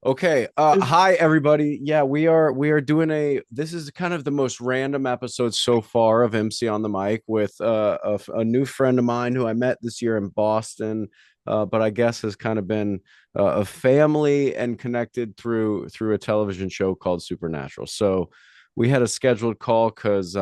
Okay. Is Hi everybody. Yeah, we are doing this is kind of the most random episode so far of MC on the mic with a new friend of mine who I met this year in Boston, but I guess has kind of been a family and connected through a television show called Supernatural. So we had a scheduled call because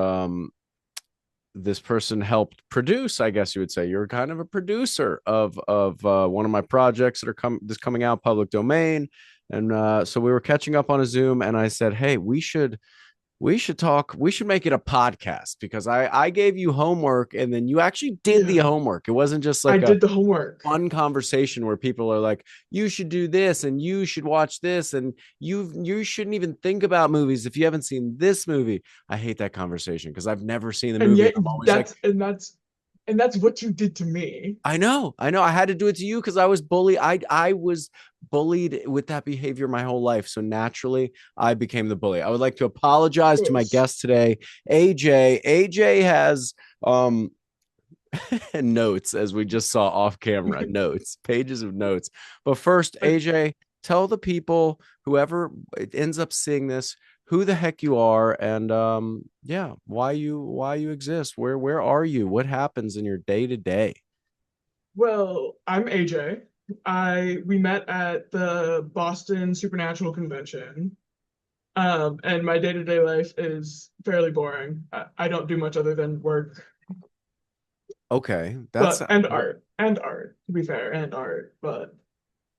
this person helped produce, I guess you would say. You're kind of a producer of one of my projects that are coming out public domain. And so we were catching up on a Zoom, and I said, "Hey, we should talk. We should make it a podcast because I gave you homework, and then you actually did the yeah, homework. It wasn't just I like a did the homework. fun conversation where people are like, you should do this and you should watch this and you shouldn't even think about movies if you haven't seen this movie." I hate that conversation because I've never seen the And movie, and yet I'm always like, that's what you did to me. I know. I had to do it to you because I was bullied. I was bullied with that behavior my whole life. So naturally, I became the bully. I would like to apologize to my Yes. guest today, AJ. AJ has notes, as we just saw off camera, notes, pages of notes. But first, I, AJ, tell the people, whoever ends up seeing this, who the heck you are, and yeah, why you exist. Where are you? What happens in your day to day? well, I'm AJ. I We met at the Boston Supernatural Convention. And my day-to-day life is fairly boring. I don't do much other than work, Okay, that's but and art, to be fair, and art. But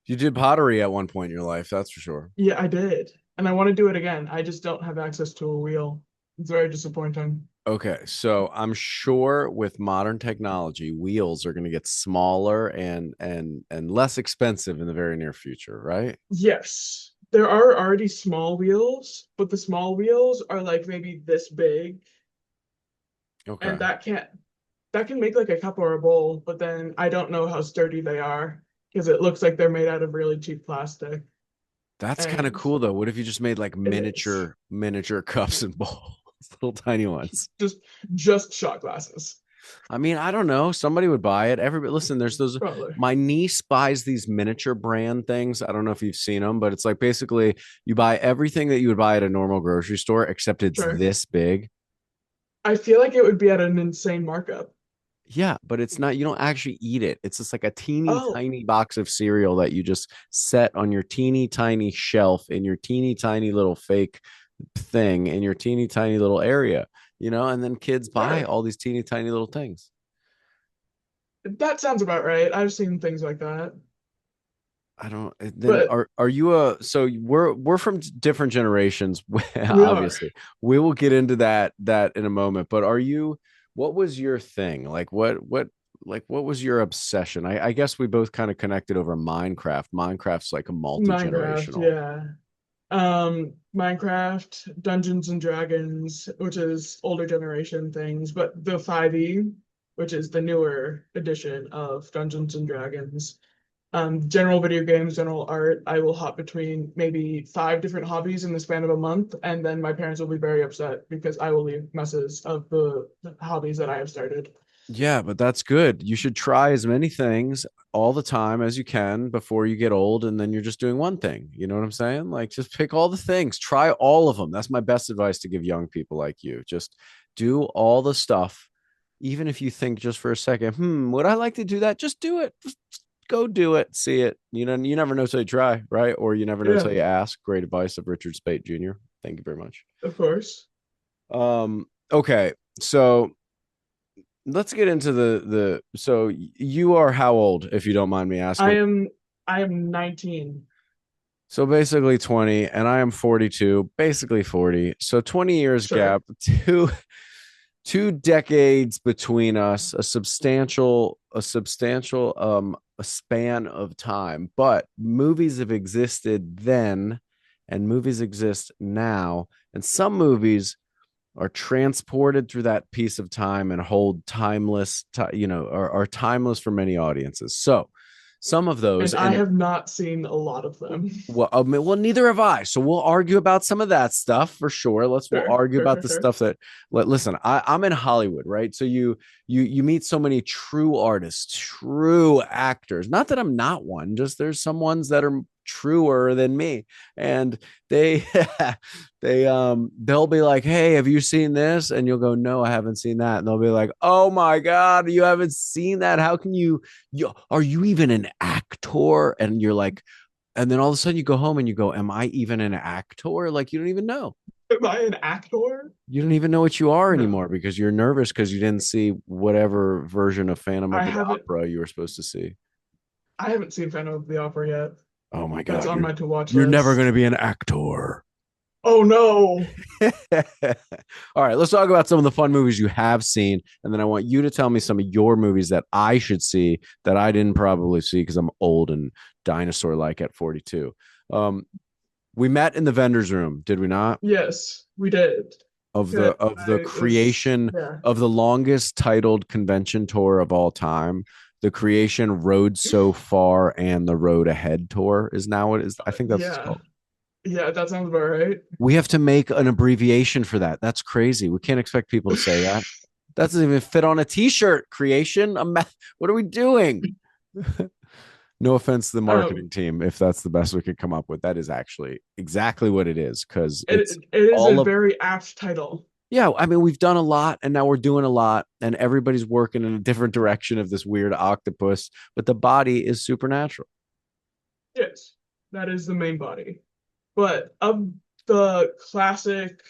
you did pottery at one point in your life, that's for sure. yeah, I did. And I want to do it again. I just don't have access to a wheel. It's very disappointing. Okay, so I'm sure with modern technology, wheels are going to get smaller and less expensive in the very near future, right? Yes, there are already small wheels, but the small wheels are like maybe this big, and Okay. that can make like a cup or a bowl, but then I don't know how sturdy they are because it looks like they're made out of really cheap plastic, That's kind of and cool though. What if you just made like it is miniature cups and bowls, little tiny ones? just just shot glasses. I mean, I don't know. Somebody would buy it. Everybody, listen, there's those. Probably. My niece buys these miniature brand things. I don't know if you've seen them, but it's like basically you buy everything that you would buy at a normal grocery store, except it's Sure. this big. I feel like it would be at an insane markup. Yeah, but it's not, you don't actually eat it. It's just like a teeny Oh, tiny box of cereal that you just set on your teeny tiny shelf in your teeny tiny little fake thing in your teeny tiny little area, and then kids buy sure. all these teeny tiny little things. That sounds about right. I've seen things like that. I don't then But are you so we're from different generations, we are. obviously. We will get into that in a moment, but what was your thing? What was your obsession? I guess we both kind of connected over Minecraft. Minecraft's like a Minecraft, multi-generational. yeah. Minecraft, Dungeons and Dragons, which is older generation things, but the 5e, which is the newer edition of Dungeons and Dragons. General video games, general art. I will hop between maybe five different hobbies in the span of a month, and then my parents will be very upset because I will leave messes of the hobbies that I have started. Yeah, but that's good. You should try as many things all the time as you can before you get old, and then you're just doing one thing. You know what I'm saying? Like, just pick all the things, try all of them. That's my best advice to give young people like you. Just do all the stuff, even if you think just for a second, would I like to do that? Just do it. Just go do it. See it. You never know till you try, right? Or you never know till Yeah, you ask. Great advice of Richard Speight Jr. Thank you very much. of course. Okay, so let's get into the so you are how old, if you don't mind me I asking? am I am 19. So basically 20, and I am 42, basically 40. So 20 years Sure. gap, two decades between us, a substantial a span of time. But movies have existed then and movies exist now, and some movies are transported through that piece of time and hold timeless, are timeless for many audiences. So some of those, And I and have not seen a lot of them. well, neither have I. So we'll argue about some of that stuff for sure. We'll Sure, argue sure, about sure, the sure. stuff that. Listen, I'm in Hollywood, right? So you meet so many true artists, true actors. Not that I'm not one, just there's some ones that are truer than me. And they they'll be like, "Hey, have you seen this?" And you'll go, "No, I haven't seen that." And they'll be like, "Oh my God, you haven't seen that? How can you are you even an actor?" And you're like, and then all of a sudden you go home and you go, "Am I even an actor?" Like you don't even know. Am I an actor? You don't even know what you are No, anymore because you're nervous because you didn't see whatever version of Phantom of I the haven't. Opera you were supposed to see. I haven't seen Phantom of the Opera yet. Oh my That's God, on my to watch you're never going list. to be an actor. Oh no! All right, let's talk about some of the fun movies you have seen, and then I want you to tell me some of your movies that I should see that I didn't probably see because I'm old and dinosaur like at 42. Um, we met in the vendor's room, did we not? Yes, we did. Of the Good. of the I was creation yeah. of the longest titled convention tour of all time. The creation Road So Far and the Road Ahead tour is now what it is. I think that's what it's Yeah. called. Yeah, that sounds about right. We have to make an abbreviation for that. That's crazy. We can't expect people to say that. That doesn't even fit on a t-shirt. Creation. What are we doing? No offense to the Um, marketing team, if that's the best we could come up with. That is actually exactly what it is because it it's it is a all of very apt title. yeah. I mean, we've done a lot, and now we're doing a lot, and everybody's working in a different direction of this weird octopus, but the body is supernatural. Yes, that is the main body. But of the classic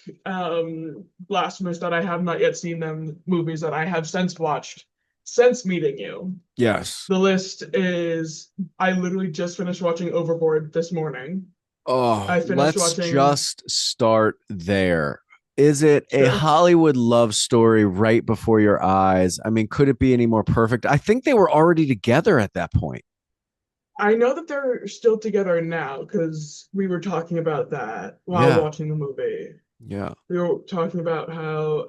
blasphemous that I have not yet seen them movies that I have since watched since meeting you, Yes. the list is I literally just finished watching Overboard this morning. Oh, I finished let's watching just start there. Is it a sure. Hollywood love story right before your eyes? I mean, could it be any more perfect? I think they were already together at that point. I know that they're still together now because we were talking about that while Yeah. watching the movie. Yeah. We were talking about how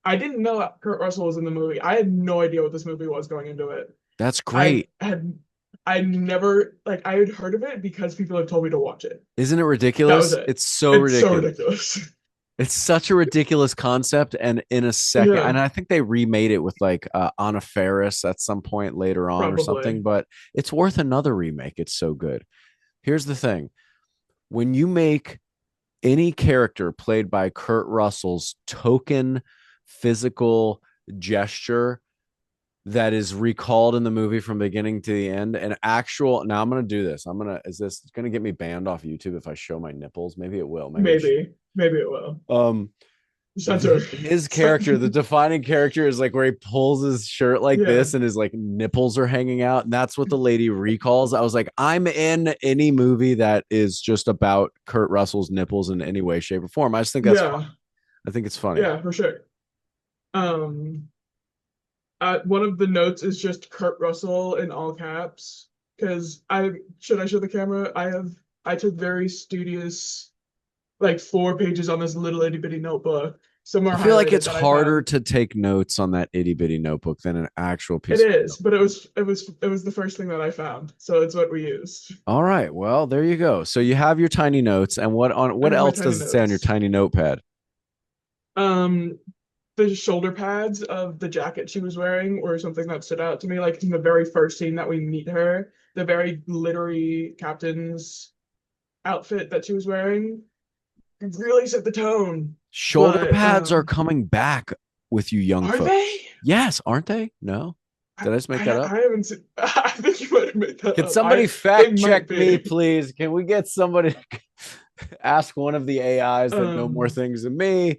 I didn't know that Kurt Russell was in the movie. I had no idea what this movie was going into it. That's I great. had I never like I had heard of it because people had told me to watch it. Isn't it That was ridiculous? it. It's so It's so ridiculous. ridiculous. It's such a ridiculous concept. And in a second, Yeah, and I think they remade it with like Anna Faris at some point later on or something, probably. but it's worth another remake. It's so good. Here's the thing when you make any character played by Kurt Russell's token physical gesture that is recalled in the movie from beginning to the end. An actual, now I'm going to do this. Is this going to get me banned off YouTube if I show my nipples? Maybe it will. Maybe I should. Maybe it will. Um, Censor. his character, the defining character is like where he pulls his shirt like Yeah, this and his like nipples are hanging out. And that's what the lady recalls. I was like, I'm in any movie that is just about Kurt Russell's nipples in any way, shape, or form. I just think that's fun. yeah, I think it's funny. yeah, for sure. Um, one of the notes is just Kurt Russell in all caps because I should I show the camera? I took very studious like 4 pages on this little itty bitty notebook. Some I are feel like highlighted it's that I harder found. to take notes on that itty bitty notebook than an actual It piece of is, but notebook. it was the first thing that I found, so it's what we used. All right. Well, there you go. So you have your tiny notes, and I what have my else tiny does it say on your notes. tiny notepad? Um, the shoulder pads of the jacket she was wearing were something that stood out to me. Like in the very first scene that we meet her, the very glittery captain's outfit that she was wearing really set the tone. Shoulder But pads are coming back with you young are folks. they? Yes, aren't they? No. Did I just make that up? I haven't seen. I think you might have made that Can up. somebody They fact might check me, be. please? Can we get somebody to ask one of the AIs that know more Um, things than me?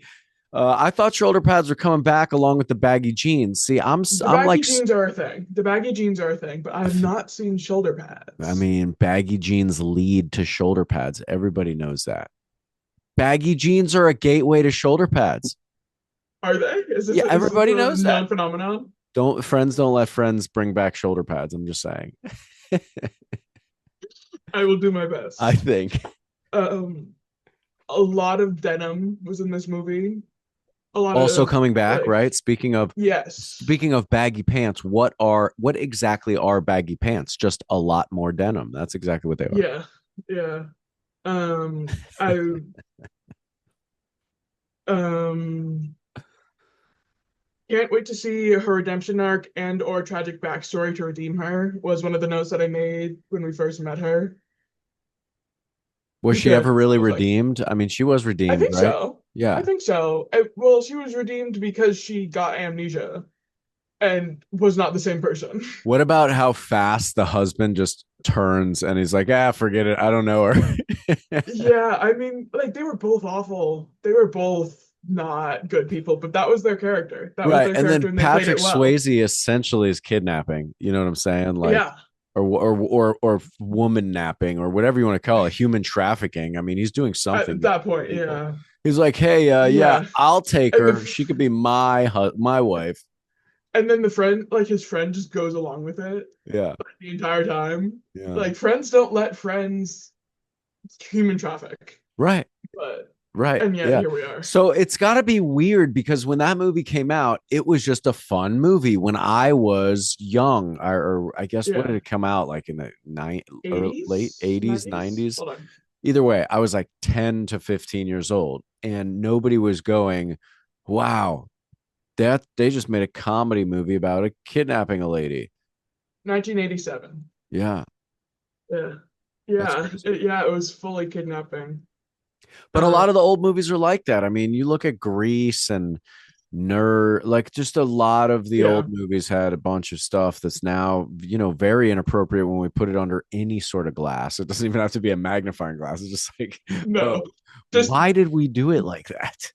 I thought shoulder pads were coming back along with the baggy jeans. See, the I'm baggy like, jeans are a thing. The baggy jeans are a thing, but I have not seen shoulder I pads. mean, baggy jeans lead to shoulder pads. Everybody knows that. Baggy jeans are a gateway to shoulder pads. Are they? Yeah, Is this everybody a knows that. known phenomenon? Don't let friends bring back shoulder pads. I'm just saying. I will do my I best. think Um, a lot of denim was in this movie. A lot also of coming back, like, right? yes, Speaking of baggy pants, what exactly are baggy pants? Just a lot more denim. That's exactly what they are. yeah, yeah. I um can't wait to see her redemption arc and or tragic backstory to redeem her was one of the notes that I made when we first met her. Was she ever because I really was like, redeemed? I mean, she was I redeemed, think right? so. I Yeah. think so. Well, she was redeemed because she got amnesia and was not the same person. What about how fast the husband just turns and he's like, ah, forget it. I don't know her. Yeah, I mean, like they were both awful. They were both not good people, but that was their character. That was Right. their And character, then and they played Patrick it well. Swayze essentially is kidnapping. You know what I'm saying? Like, Yeah, or woman napping or whatever you want to call it, human trafficking. I mean, he's doing something at to that these point, people. yeah, He's like, hey, yeah, yeah. I'll take And her. She could be my wife. then the friend, like his friend, just goes along with it Yeah. the entire time. Yeah. Like friends don't let friends human traffic, Right. but Right. and yet Yeah. here we are. So it's got to be weird because when that movie came out, it was just a fun movie when I was young. Or I guess what did Yeah, it come out like in the or late 80s, 80s, 90s. 90s? Hold on. Either way, I was like 10 to 15 years old and nobody was going, wow, that they just made a comedy movie about a kidnapping a lady. 1987. Yeah, Yeah. that's Yeah. crazy. Yeah, it was fully kidnapping. But a Uh lot of the old movies are like that. I mean, you look at Grease and Nerd, like just a lot of the old yeah. movies had a bunch of stuff that's now, very inappropriate when we put it under any sort of glass. It doesn't even have to be a magnifying glass. It's just like, No. Just why did we do it like that?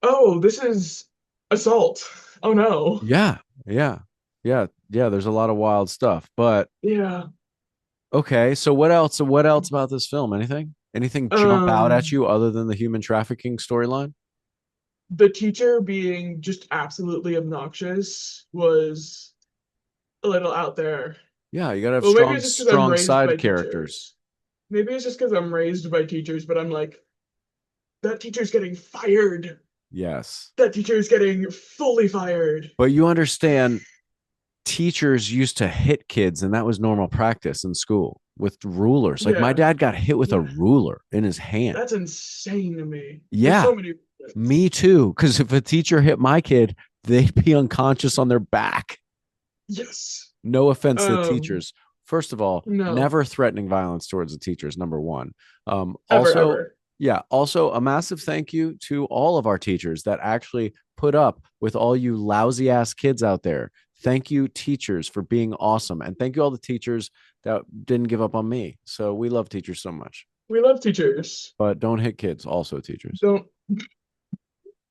oh, this is assault. Oh no. Yeah, yeah, yeah. There's a lot of wild stuff, but Yeah. okay. So what else? So what else about this film? Anything jump out at Um you other than the human trafficking storyline? the teacher being just absolutely obnoxious was a little out there. Yeah, you gotta have Well, maybe strong, it's just because I'm strong raised by side characters. teachers. Maybe it's just because I'm raised by teachers, but I'm like, that teacher's getting fired. Yes, That teacher is getting fully fired. but you understand teachers used to hit kids and that was normal practice in school with rulers. Like my Yeah. dad got hit with a Yeah. ruler in his hand. That's insane to me. For Yeah, so many me reasons. too. Because if a teacher hit my kid, they'd be unconscious on their back. Yes. No offense to Um, teachers. First of all, no. never threatening violence towards the teachers, number one. Ever, Also, ever. yeah, also a massive thank you to all of our teachers that actually put up with all you lousy ass kids out there. Thank you, teachers, for being awesome. And thank you, all the teachers that didn't give up on me. So we love teachers so much. We love teachers. But don't hit kids, also, teachers. Don't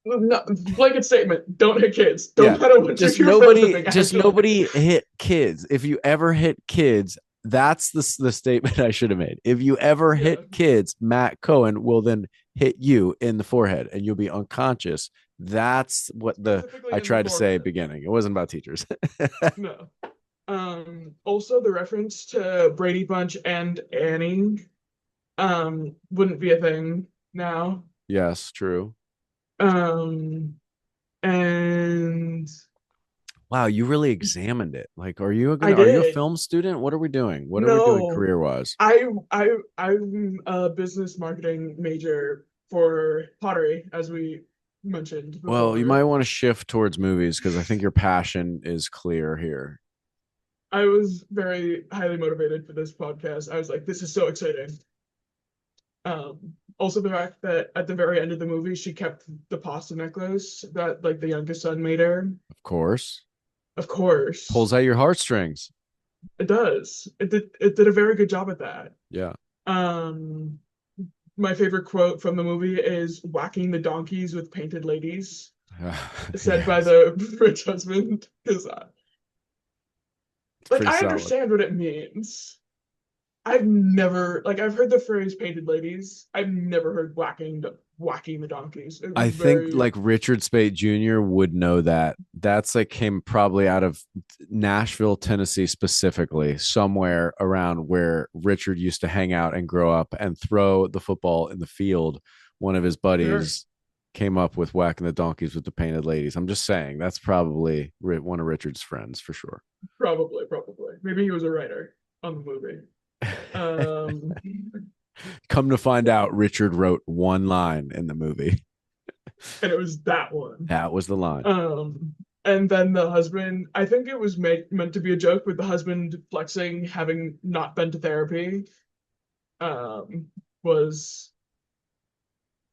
no, blanket statement. Don't hit kids. Yeah. Don't matter what you Just do for a nobody, living, just actually. nobody hit kids. If you ever hit kids, that's the statement I should have made. If you ever hit Yeah. kids, Matt Cohen will then hit you in the forehead and you'll be unconscious. That's what the Specifically I in the tried to say forehead. beginning. It wasn't about teachers. No. Also the reference to Brady Bunch and Annie wouldn't be a thing now. Yes, true. Um and Wow, you really examined it. Like, I are you a did. film student? What are we doing? What are we doing No. career wise? I'm a business marketing major for pottery, as we mentioned Well, you might before. want to shift towards movies because I think your passion is clear here. I was very highly motivated for this podcast. I was like, this is so exciting. Also the fact that at the very end of the movie, she kept the pasta necklace that like the youngest son made her. Of course. Of Pulls course, out your heartstrings. it does. It did a very good job at that. Yeah. Um, my favorite quote from the movie is whacking the donkeys with painted ladies, said by Yes. the rich husband. Because It's like pretty I solid. understand what it means. I've never like I've heard the phrase painted ladies. I've never heard whacking the donkeys. It was I think very like Richard Speight Jr. would know that. That's like came probably out of Nashville, Tennessee, specifically, somewhere around where Richard used to hang out and grow up and throw the football in the field. One of his sure. buddies came up with whacking the donkeys with the painted ladies. I'm just saying that's probably one of Richard's friends for sure. Probably. Maybe he was a writer on the movie. Um, Come to find out, Richard wrote one line in the movie. and it was that one. That was the line. Um, and then the husband, I think it was meant to be a joke with the husband flexing having not been to therapy. Um, was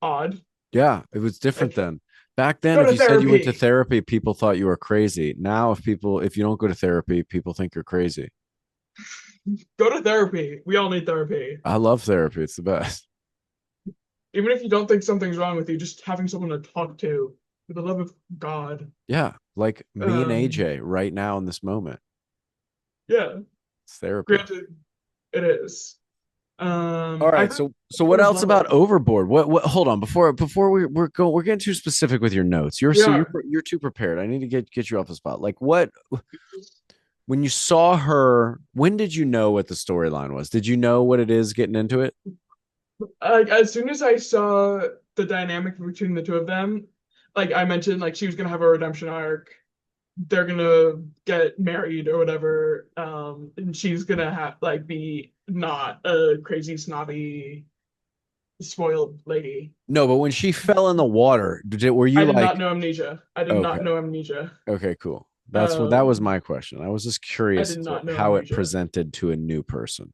odd. Yeah, it was different Like, then. Back then, go if to you said you went to therapy. therapy, people thought you were crazy. Now, if you don't go to therapy, people think you're crazy. Go to therapy. We all need therapy. I love therapy. It's the best. Even if you don't think something's wrong with you, just having someone to talk to for the love of God. Yeah, like me and Um, AJ right now in this moment. yeah, It's therapy. granted, it is. All I right, thought so it what was else about lovely. Overboard? What hold on, before we're getting too specific with your notes. We are. You're too prepared. I need to get you off the spot. Like what when you saw her, when did you know what the storyline was? Did you know what it is getting into it? Like as soon as I saw the dynamic between the two of them, like I mentioned, like she was gonna have a redemption arc. They're gonna get married or whatever. And she's gonna have like be not a crazy snobby spoiled lady. No, but when she fell in the water, were you I did like, not know amnesia. I did not okay, know amnesia. okay, cool. That was Um, my question. I was just I curious did to not know how it amnesia. presented to a new person.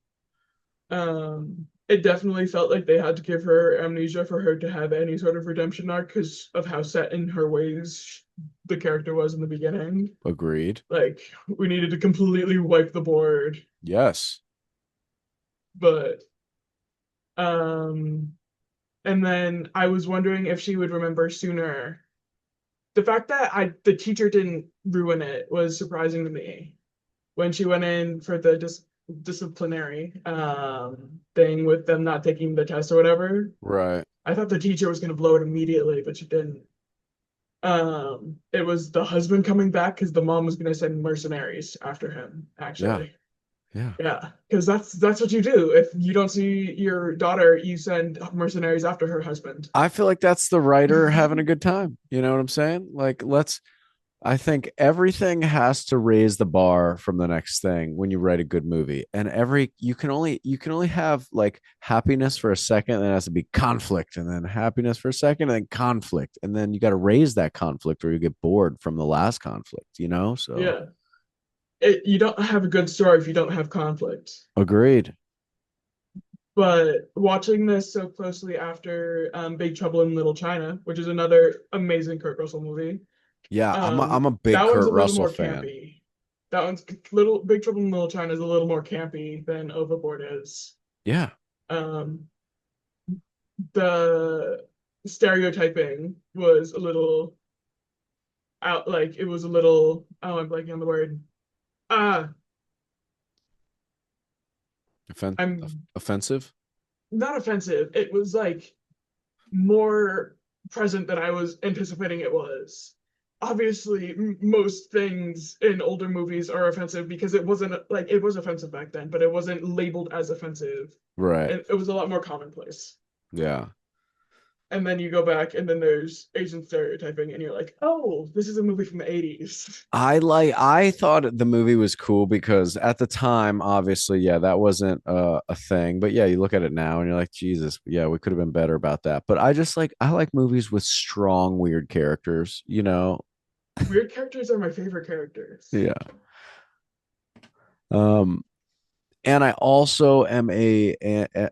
It definitely felt like they had to give her amnesia for her to have any sort of redemption arc because of how set in her ways the character was in the beginning. Agreed. Like we needed to completely wipe the board, Yes. but um, and then I was wondering if she would remember sooner. The fact that the teacher didn't ruin it was surprising to me. When she went in for the disciplinary thing with them not taking the test or whatever, Right. I thought the teacher was gonna blow it immediately, but she didn't. It was the husband coming back because the mom was gonna send mercenaries after him, Yeah. actually. Yeah. Yeah, because that's what you do. If you don't see your daughter, you send mercenaries after her husband. I feel like that's the writer having a good time. You know what I'm saying? Like, I think everything has to raise the bar from the next thing when you write a good movie. And you can only have like happiness for a second, and it has to be conflict, and then happiness for a second, and then conflict. And then you got to raise that conflict or you get bored from the last conflict, you know? So Yeah, you don't have a good story if you don't have conflict. agreed. But watching this so closely after Big Trouble in Little China, which is another amazing Kurt Russell movie, Yeah, I'm a big that one's Kurt a little Russell more fan. campy. That one's little Big Trouble in Little China is a little more campy than Overboard is. Yeah. Um, the stereotyping was a little out, like it was a little. Oh, I'm blanking on the word. Ah, Offen- I'm Offensive. not offensive. It was like more present than I was anticipating it was. Obviously, most things in older movies are offensive because it wasn't like it was offensive back then, but it wasn't labeled as offensive. Right. It was a lot more commonplace. Yeah. And then you go back, and then there's Asian stereotyping, and you're like, oh, this is a movie from the 80s. I thought the movie was cool because at the time, obviously, yeah, that wasn't a thing. But yeah, you look at it now and you're like, Jesus, yeah, we could have been better about that. But I like movies with strong, weird characters, you know. Weird characters are my favorite characters. Yeah. Um, and I also am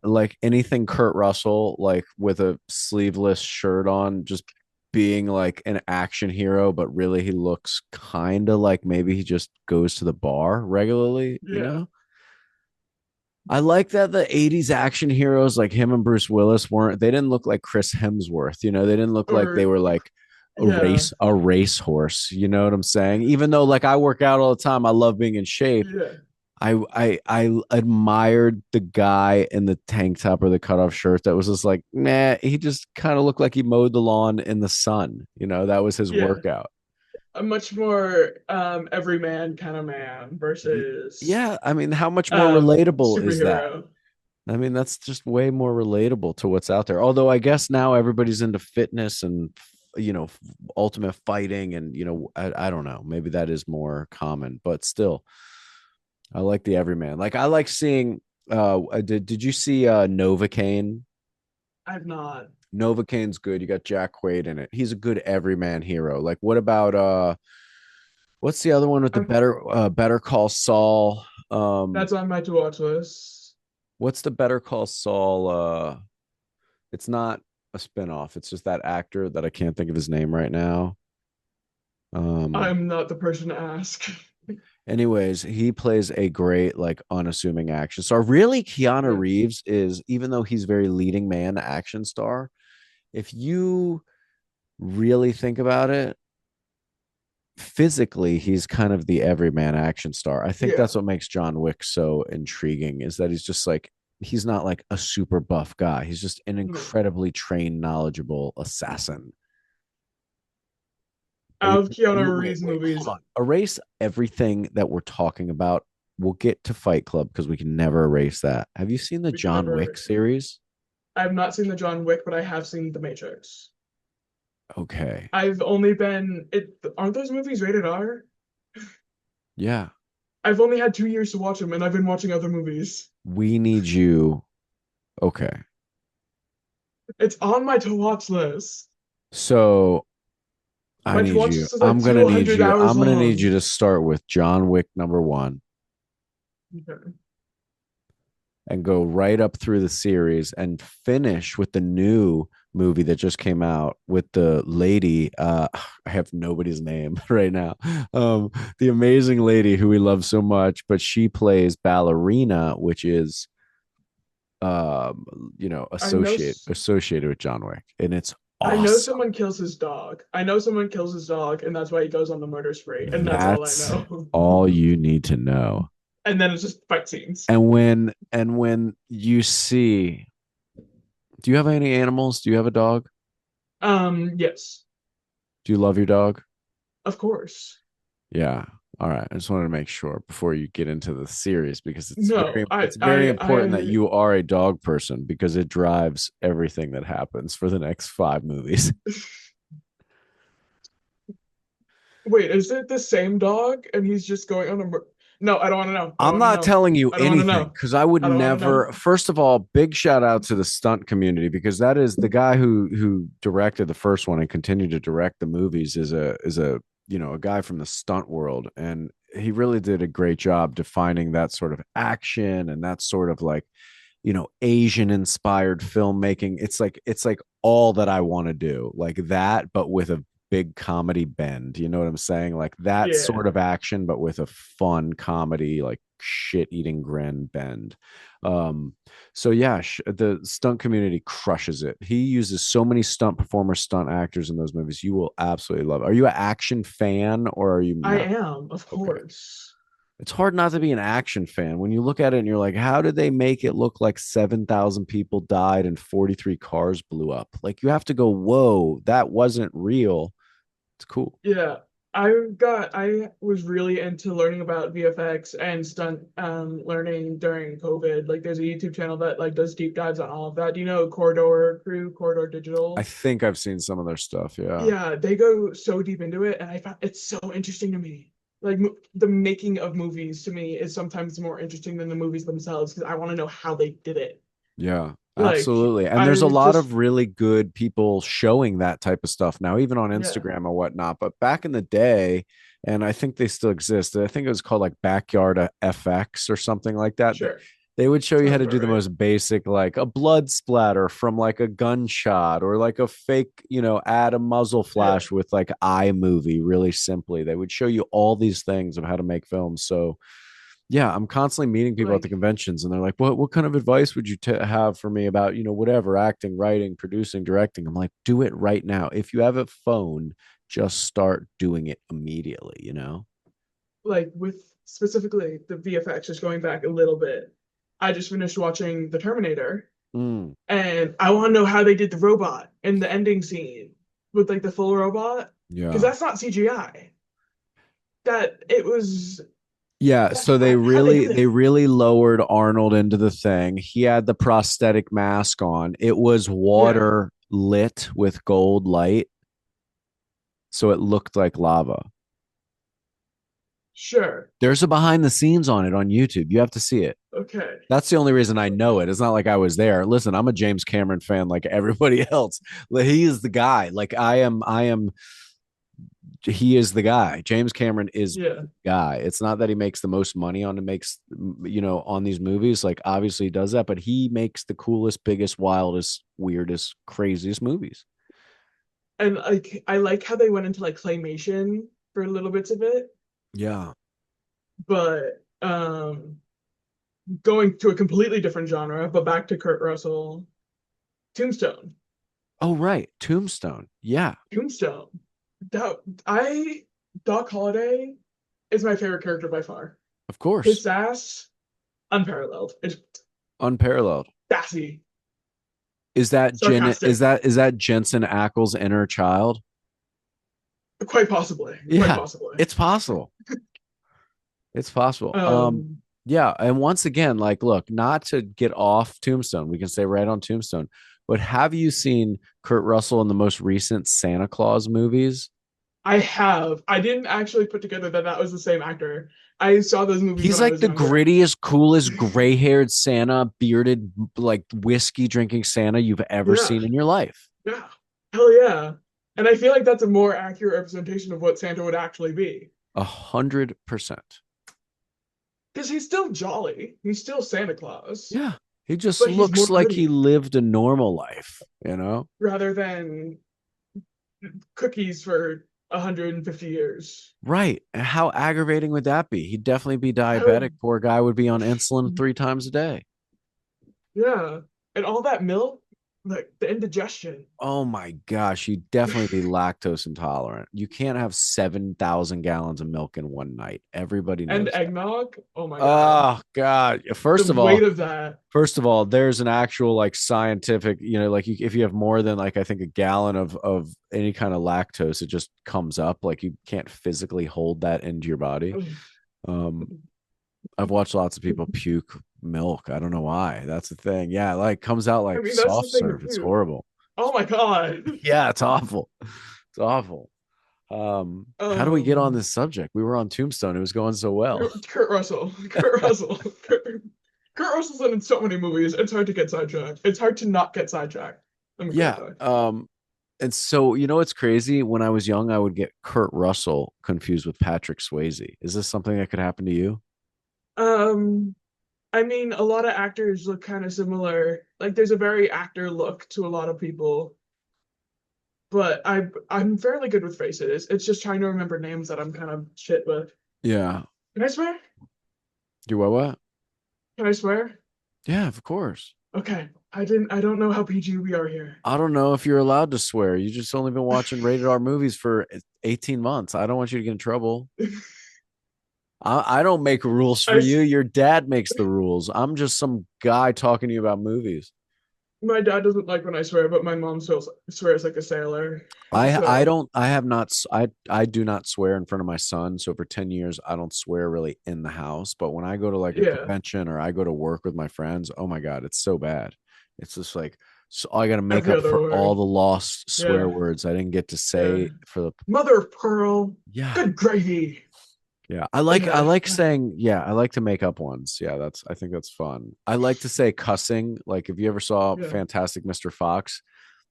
like anything Kurt Russell, like with a sleeveless shirt on, just being like an action hero, but really he looks kind of like maybe he just goes to the bar regularly, you Yeah. know? I like that the 80s action heroes like him and Bruce Willis they didn't look like Chris Hemsworth, you know, they didn't look like they Or, were like yeah. a racehorse, you know what I'm saying? Even though like I work out all the time, I love being in shape. Yeah. I admired the guy in the tank top or the cutoff shirt that was just like, nah, he just kind of looked like he mowed the lawn in the sun. You know, that was his Yeah. workout. A much more everyman kind of man versus Yeah, I mean, how much more relatable is that? superhero. I mean, that's just way more relatable to what's out there. Although I guess now everybody's into fitness and ultimate fighting and I don't know, maybe that is more common, but still I like the everyman. Like I like seeing did you see Novocaine? I've not. Novocaine's good. You got Jack Quaid in it. He's a good everyman hero. Like what about what's the other one with the I'm, Better Call Saul? that's on my to watch list. What's the Better Call Saul It's not a spinoff. It's just that actor that I can't think of his name right now. Um, I'm not the person to ask. Anyways, he plays a great, like, unassuming action star. Really, Keanu Yeah. Reeves is, even though he's very leading man action star, if you really think about it, physically, he's kind of the everyman action star. I think Yeah. that's what makes John Wick so intriguing, is that he's just like, he's not like a super buff guy. He's just an No. incredibly trained, knowledgeable assassin. Out of Keanu Wait, Reeves wait, movies, hold on. Erase everything that we're talking about. We'll get to Fight Club because we can never erase that. Have you seen the we can John never Wick erase it. series? I have not seen the John Wick, but I have seen The Matrix. Okay. I've only been it. Aren't those movies rated R? Yeah. I've only had 2 years to watch them, and I've been watching other movies. We need you. Okay. It's on my to watch list. So I My to need watch you. list is like 200 hours I'm gonna need you long. to start with John Wick #1 Okay. and go right up through the series and finish with the new movie that just came out with the lady. I have nobody's name right now. Um, the amazing lady who we love so much, but she plays Ballerina, which is I know. associated with John Wick, and it's I know awesome. someone kills his dog. I know someone kills his dog, and that's why he goes on the murder spree. And that's all I That's know. all you need to know. And then it's just fight scenes. And when you see, do you have any animals? Do you have a dog? Yes, Do you love your dog? of course. Yeah. All right. I just wanted to make sure before you get into the series, because No, it's very important that you are a dog person, because it drives everything that happens for the next 5 movies. wait, is it the same dog? And he's just going on a no, I don't want to know. I don't I'm want to not know. telling you I don't want to anything know. because I would I don't want to know. never. First of all, big shout out to the stunt community, because that is the guy who directed the first one and continued to direct the movies, is a a guy from the stunt world, and he really did a great job defining that sort of action and that sort of, like, Asian inspired filmmaking. It's like all that I want to do, like that, but with a big comedy bend. You know what I'm saying? Like that Yeah, sort of action, but with a fun comedy, like shit eating grin bend. Um, so yeah, the stunt community crushes it. He uses so many stunt performers, stunt actors in those movies. You will absolutely love it. Are you an action fan or are you I not? am, of Okay. course. It's hard not to be an action fan when you look at it and you're like, how did they make it look like 7,000 people died and 43 cars blew up? Like, you have to go, whoa, that wasn't real. It's cool. Yeah, I was really into learning about VFX and stunt learning during COVID. Like there's a YouTube channel that like does deep dives on all of that. Do you know Corridor Crew, Corridor I Digital? think I've seen some of their stuff. Yeah. Yeah, they go so deep into it, and I found it's so interesting to me. Like the making of movies to me is sometimes more interesting than the movies themselves because I want to know how they did it. Yeah, Like absolutely. And there's a I lot just of really good people showing that type of stuff now, even on yeah, Instagram or whatnot. But back in the day, and I think they still exist, I think it was called like Backyard FX or something like that. sure. They would show you how Sounds to about do the right. most basic, like a blood splatter from like a gunshot, or like a fake, add a muzzle Yeah, flash with like iMovie really simply. They would show you all these things of how to make films. So yeah, I'm constantly meeting people at the like conventions, and they're like, "What kind of advice would you have for me about whatever, acting, writing, producing, directing?" I'm like, "Do it right now. If you have a phone, just start doing it immediately." with specifically the VFX, just going back a little bit, I just finished watching The Terminator, Mm, and I want to know how they did the robot in the ending scene with like the full robot, because yeah. that's not CGI. That it was Yeah, that's so they how they really did they it. really lowered Arnold into the thing. He had the prosthetic mask on. It was Yeah, water lit with gold light, so it looked like lava. sure, There's a behind the scenes on it on YouTube. You have to see it. okay, That's the only reason I know okay, it. It's not like I was there. Listen, I'm a James Cameron fan like everybody else. He is the guy. Like, I am he is the guy. James Cameron is Yeah. the guy. It's not that he makes the most money on it makes on these movies. Like obviously he does that, but he makes the coolest, biggest, wildest, weirdest, craziest movies. And like I like how they went into like claymation for little bits of it, Yeah. but going to a completely different genre, but back to Kurt Russell, Tombstone. Oh right, Tombstone. Yeah, Tombstone. That I Doc Holliday is my favorite character by far. of His course. sass, unparalleled. It's Unparalleled. sassy, Is that sarcastic. is that Jensen Ackles' inner child? Quite possibly. Quite Yeah, possibly. it's possible. It's possible. Um, Yeah, and once again, like, look, not to get off Tombstone, we can stay right on Tombstone, but have you seen Kurt Russell in the most recent Santa Claus movies? I have. I didn't actually put together that that was the same actor. I saw those movies He's when I like was the younger. grittiest, coolest, gray-haired Santa, bearded, like whiskey drinking Santa you've ever Yeah, seen in your life. yeah. Hell yeah. And I feel like that's a more accurate representation of what Santa would actually be. 100%. Because he's still jolly. He's still Santa Claus, Yeah. He just but he's more looks like he gritty lived a normal life, you know? rather than cookies for 150 years. Right. And how aggravating would that be? He'd definitely be I diabetic. would, Poor guy would be on insulin 3 times a day. yeah. And all that milk, like the indigestion. Oh my gosh, you'd definitely be lactose intolerant. You can't have 7,000 gallons of milk in one night. Everybody And knows that. eggnog. Oh my God. Oh God. The weight of that. First of all, there's an actual like scientific, like if you have more than like I think a gallon of any kind of lactose, it just comes up. Like you can't physically hold that into your body. Um, I've watched lots of people puke milk. I don't know why. That's the thing. Yeah, like comes out I like mean, that's the soft thing serve. with It's you. horrible. Oh my God. Yeah, it's awful. It's awful. How do we get on Um, this subject? We were on Tombstone. It was going so well. Kurt Russell. Kurt Russell. Kurt Russell's in so many movies. It's hard to get sidetracked. It's hard to not get sidetracked. I'm a great Yeah. guy. And so it's crazy. When I was young, I would get Kurt Russell confused with Patrick Swayze. Is this something that could happen to you? Um, I mean, a lot of actors look kind of similar. Like, there's a very actor look to a lot of people, but I'm fairly good with faces. It's just trying to remember names that I'm kind of shit with. Yeah. Can I swear? Do what? Can I swear? Yeah, of course. Okay. I don't know how PG we are here. I don't know if you're allowed to swear. You just only been watching rated R movies for 18 months. I don't want you to get in trouble. I don't make rules for I you. Your dad makes the rules. I'm just some guy talking to you about movies. My dad doesn't like when I swear, but my mom still swears like a sailor. I So don't I have not I do not swear in front of my son. So for 10 years I don't swear really in the house, but when I go to like a yeah, convention or I go to work with my friends, oh my God, it's so bad. It's just like so I got to make every up other for all word. the lost swear Yeah, words I didn't get to yeah. say for the Mother of pearl, yeah. good gravy. Yeah. I Yeah, like saying yeah, I like to make up ones. Yeah, I think that's fun. I like to say cussing. Like if you ever saw yeah, Fantastic Mr. Fox,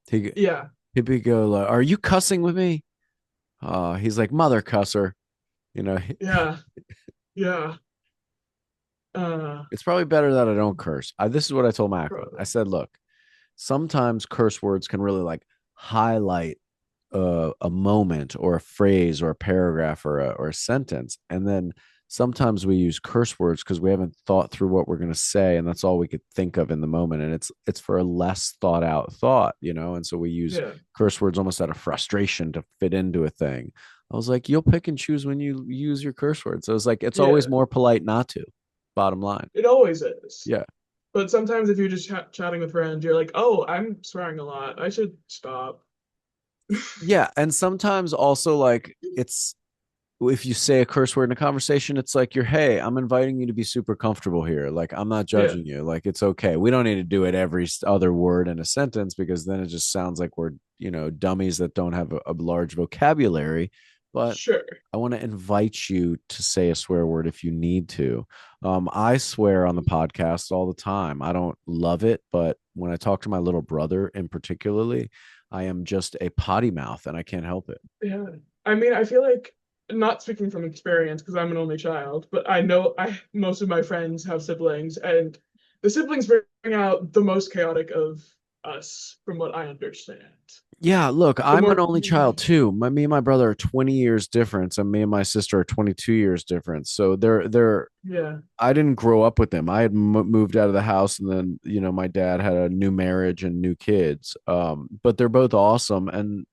he yeah, he'd be go like, "Are you cussing with me?" He's like mother cusser. You know, yeah, yeah. Uh, it's probably better that I don't curse. This is what I told Macklin. I Probably. said, look, sometimes curse words can really like highlight a moment or a phrase or a paragraph or a sentence. And then sometimes we use curse words because we haven't thought through what we're going to say. And that's all we could think of in the moment. And it's for a less thought out thought, And so we use Yeah, curse words almost out of frustration to fit into a thing. I was like, you'll pick and choose when you use your curse words. So it's like, it's always yeah. more polite not to, bottom line. It always is. Yeah. But sometimes if you're just chatting with friends, you're like, "Oh, I'm swearing a lot. I should stop." Yeah. And sometimes also like it's if you say a curse word in a conversation, it's like hey, I'm inviting you to be super comfortable here. Like I'm not Yeah, judging you. Like it's okay. We don't need to do it every other word in a sentence because then it just sounds like we're, dummies that don't have a large vocabulary. But sure. I want to invite you to say a swear word if you need to. I swear on the podcast all the time. I don't love it, but when I talk to my little brother in particularly, I am just a potty mouth and I can't help it. Yeah. I mean, I feel like not speaking from experience because I'm an only child, but I know I most of my friends have siblings, and the siblings bring out the most chaotic of us, from what I understand. Yeah, look, The I'm an more, only child too. Me and my brother are 20 years difference, and me and my sister are 22 years difference. So they're yeah, I didn't grow up with them. I had moved out of the house, and then my dad had a new marriage and new kids. But they're both awesome, and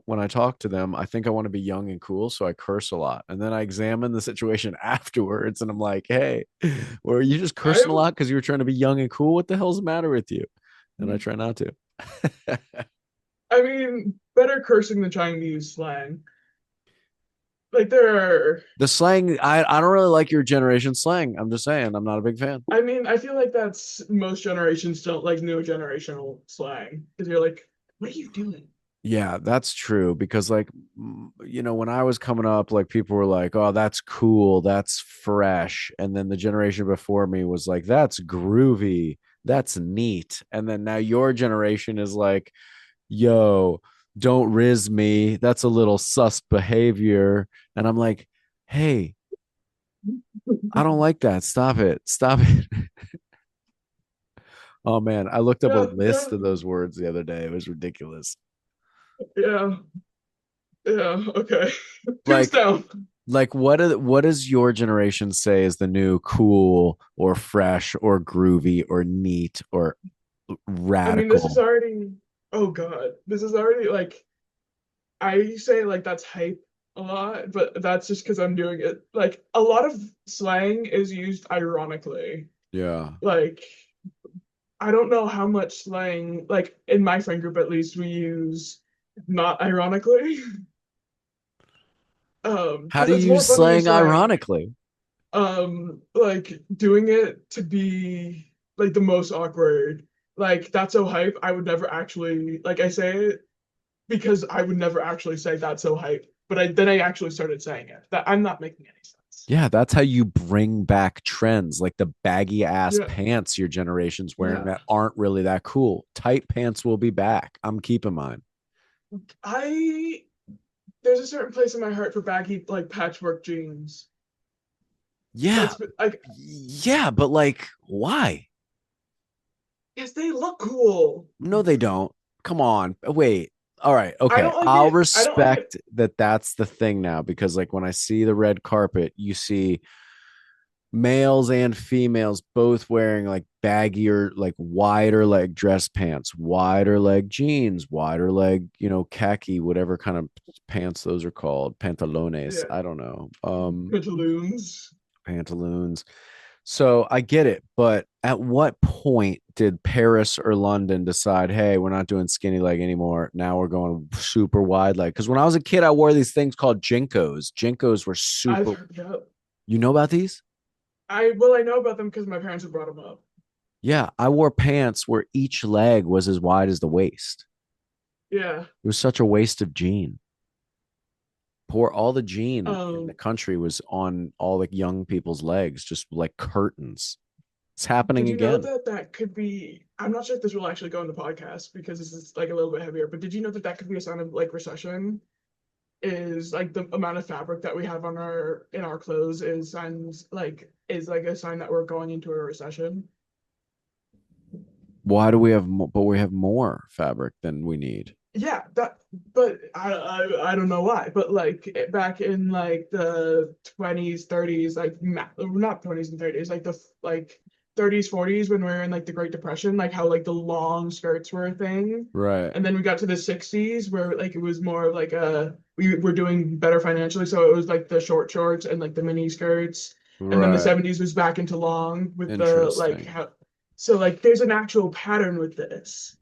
when I talk to them, I think I want to be young and cool, so I curse a lot, and then I examine the situation afterwards, and I'm like, "Hey, were you just cursing a I'm. lot because you were trying to be young and cool? What the hell's the matter with you?" And I try not to. I mean, better cursing than trying to use slang. Like there are. The slang, I don't really like your generation slang. I'm just saying, I'm not a big fan. I mean, I feel like that's most generations don't like new generational slang because you're like, what are you doing? Yeah, that's true because like when I was coming up, like people were like, "Oh, that's cool, that's fresh." And then the generation before me was like, "That's groovy, that's neat." And then now your generation is like, "Yo, don't riz me. That's a little sus behavior." And I'm like, "Hey, I don't like that. Stop it. Stop it." Oh man, I looked up a Yeah, yeah, list of those words the other day. It was ridiculous. yeah, yeah. Okay, goose Like down. what does your generation say is the new cool or fresh or groovy or neat or I mean, this is radical? already. Oh God, this is already like I say like that's hype a lot, but that's just because I'm doing it. Like a lot of slang is used ironically. Yeah. Like I don't know how much slang, like in my friend group at least, we use not ironically. How Because do it's you more use fun to use slang slang. ironically? Like doing it to be like the most awkward. Like that's so hype. I would never actually like I say it because I would never actually say that's so hype. But I actually started saying it. That I'm not making any sense. Yeah, that's how you bring back trends like the baggy ass Yeah, pants your generation's wearing yeah. that aren't really that cool. Tight pants will be back. I'm keeping mine. I there's a certain place in my heart for baggy like patchwork jeans. Yeah. Like Yeah, but like why? yes, they look cool. No, they don't. Come on. Wait. All right. I Okay. don't like I'll it. I don't like it. respect that that's the thing now because, like, when I see the red carpet, you see males and females both wearing like baggier, like wider leg dress pants, wider leg jeans, wider leg, khaki, whatever kind of pants those are called, pantalones. Yeah, I don't know. pantaloons. Pantaloons. So I get it, but at what point did Paris or London decide, hey, we're not doing skinny leg anymore? Now we're going super wide leg. Because when I was a kid, I wore these things called Jinkos. Jinkos were I've super. heard. Yeah. You know about these? I know about them because my parents have brought them up. Yeah, I wore pants where each leg was as wide as the waist. Yeah. It was such a waste of gene. Poor all the gene in the Um. country was on all the young people's legs, just like curtains. It's happening Did you know again. that that could be? I'm not sure if this will actually go in the podcast because this is like a little bit heavier. But did you know that that could be a sign of like recession? Is like the amount of fabric that we have on our in our clothes is like a sign that we're going into a recession. Why do we have but we have more fabric than we need? Yeah, that. But I don't know why. But like back in like the 20s, 30s, like not 20s and 30s, like the like 30s, 40s when we were in like the Great Depression, like how like the long skirts were a thing. Right. And then we got to the 60s where like it was more of like a we were doing better financially, so it was like the short shorts and like the mini skirts. And then the Right. 70s was back into long with the like Interesting. how so like there's an actual pattern with this.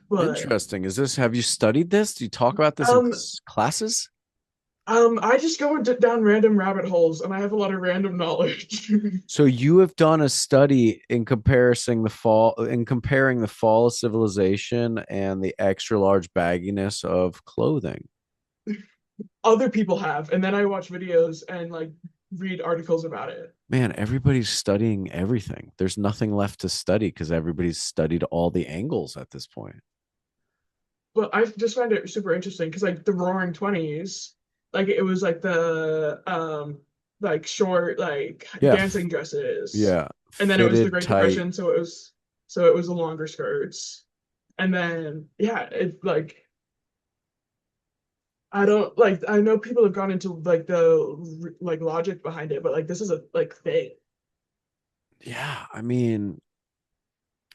But Interesting. Is this, have you studied this? Do you talk about this in um classes? I just go down random rabbit holes and I have a lot of random knowledge. So you have done a study in comparing the fall of civilization and the extra large bagginess of clothing. Other people have, and then I watch videos and like read articles about it. Man, everybody's studying everything. There's nothing left to study because everybody's studied all the angles at this point. But I just find it super interesting because like the Roaring Twenties. like it was like short like Yeah, dancing dresses, yeah, and then it was the fitted Great tight. Depression, so it was the longer skirts, and then yeah, it like I don't like I know people have gone into like the like logic behind it, but like this is a like thing. Yeah, I mean,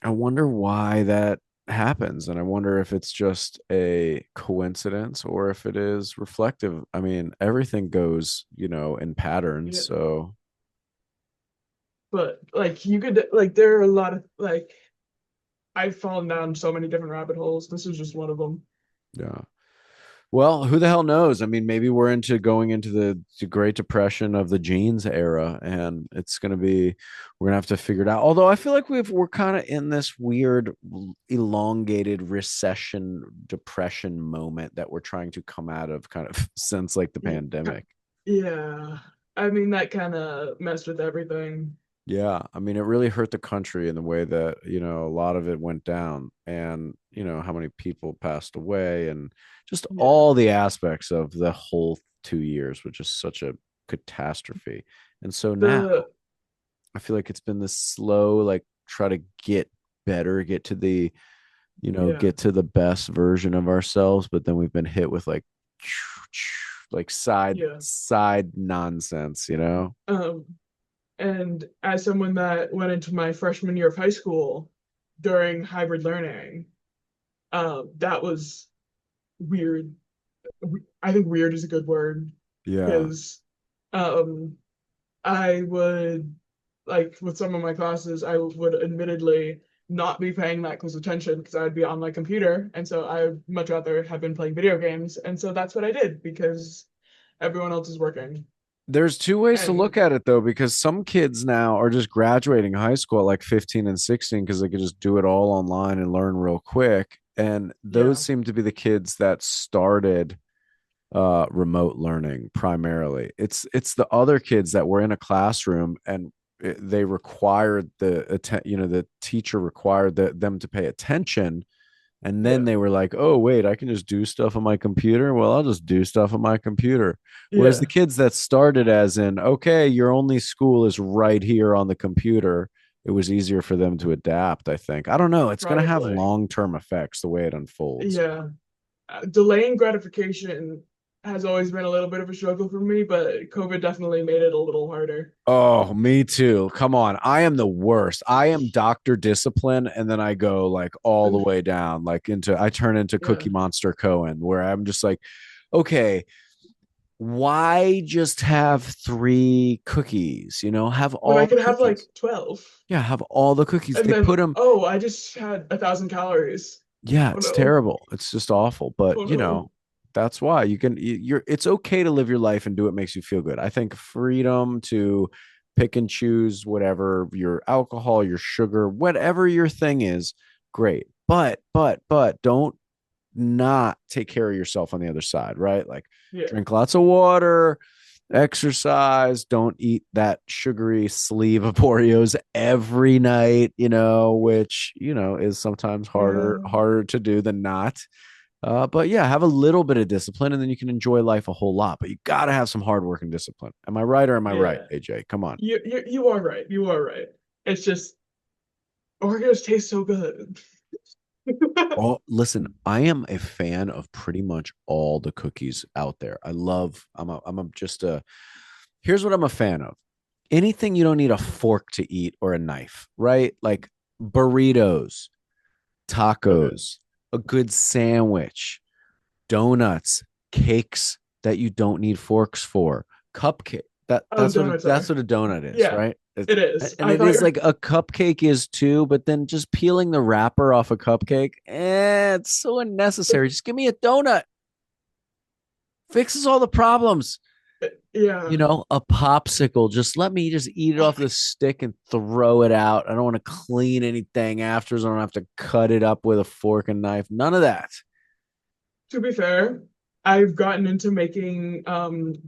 I wonder why that happens, and I wonder if it's just a coincidence or if it is reflective. I mean, everything goes, in patterns. Yeah. So, But like you could like there are a lot of like I've fallen down so many different rabbit holes. This is just one of them. yeah. Well, who the hell knows? I mean, maybe we're into going into the Great Depression of the jeans era, and we're gonna have to figure it out. Although I feel like we're kind of in this weird, elongated recession, depression moment that we're trying to come out of, kind of since like the Yeah. pandemic. Yeah. I mean that kind of messed with everything. Yeah, I mean, it really hurt the country in the way that, a lot of it went down and, how many people passed away and just Yeah. all the aspects of the whole 2 years, which is such a catastrophe. And so now The I feel like it's been this slow, like, try to get better, yeah. get to the best version of ourselves. But then we've been hit with like Yeah. side nonsense. Um and as someone that went into my freshman year of high school during hybrid learning, that was weird. I think weird is a good word Yeah. because um I would like with some of my classes, I would admittedly not be paying that close attention because I would be on my computer. And so I would much rather have been playing video games. And so that's what I did because everyone else is working. There's two ways to look And at it though, because some kids now are just graduating high school at like 15 and 16 because they could just do it all online and learn real quick. And those yeah, seem to be the kids that started remote learning primarily. It's the other kids that were in a classroom and they required the teacher required them to pay attention, and then yeah, they were like, oh, wait, I can just do stuff on my computer. Well, I'll just do stuff on my computer. Whereas the yeah, kids that started as in, okay, your only school is right here on the computer, it was easier for them to adapt, I think. I don't know. It's going to have probably. long term effects the way it unfolds. Yeah. Delaying gratification has always been a little bit of a struggle for me, but COVID definitely made it a little harder. Oh, me too. Come on. I am the worst. I am Dr. Discipline, and then I go like all the way down, like I turn into Yeah. Cookie Monster Cohen, where I'm just like, okay, why just have three cookies? Have When I all the could have cookies. like 12. Yeah, have all the cookies. And They then, put them. oh, I just had 1,000 calories. Yeah, Oh it's no. terrible. It's just awful. But Oh no. that's why you're. It's okay to live your life and do what makes you feel good. I think freedom to pick and choose whatever your alcohol, your sugar, whatever your thing is, great. But don't not take care of yourself on the other side, right? Like Yeah. drink lots of water, exercise, don't eat that sugary sleeve of Oreos every night, which, is sometimes harder Yeah. harder to do than not. But yeah, have a little bit of discipline and then you can enjoy life a whole lot. But you got to have some hard work and discipline. Am I right or am I right, Yeah. AJ? Come on. You are right. You are right. It's just Oreos taste so good. Oh, listen, I am a fan of pretty much all the cookies out there. Here's what I'm a fan of. Anything you don't need a fork to eat or a knife, right? Like burritos, Okay. tacos, a good sandwich, donuts, cakes that you don't need forks for, cupcake. That Oh, that's what donuts that's are. what a donut is, Yeah, right? it is. And I it thought is you're like a cupcake is too, but then just peeling the wrapper off a cupcake, it's so unnecessary. Just give me a donut. Fixes all the problems. yeah. A popsicle. Just let me just eat it Oh off the stick and throw it out. I don't want to clean anything afterwards. I don't have to cut it up with a fork and knife. None of that. To be fair, I've gotten into making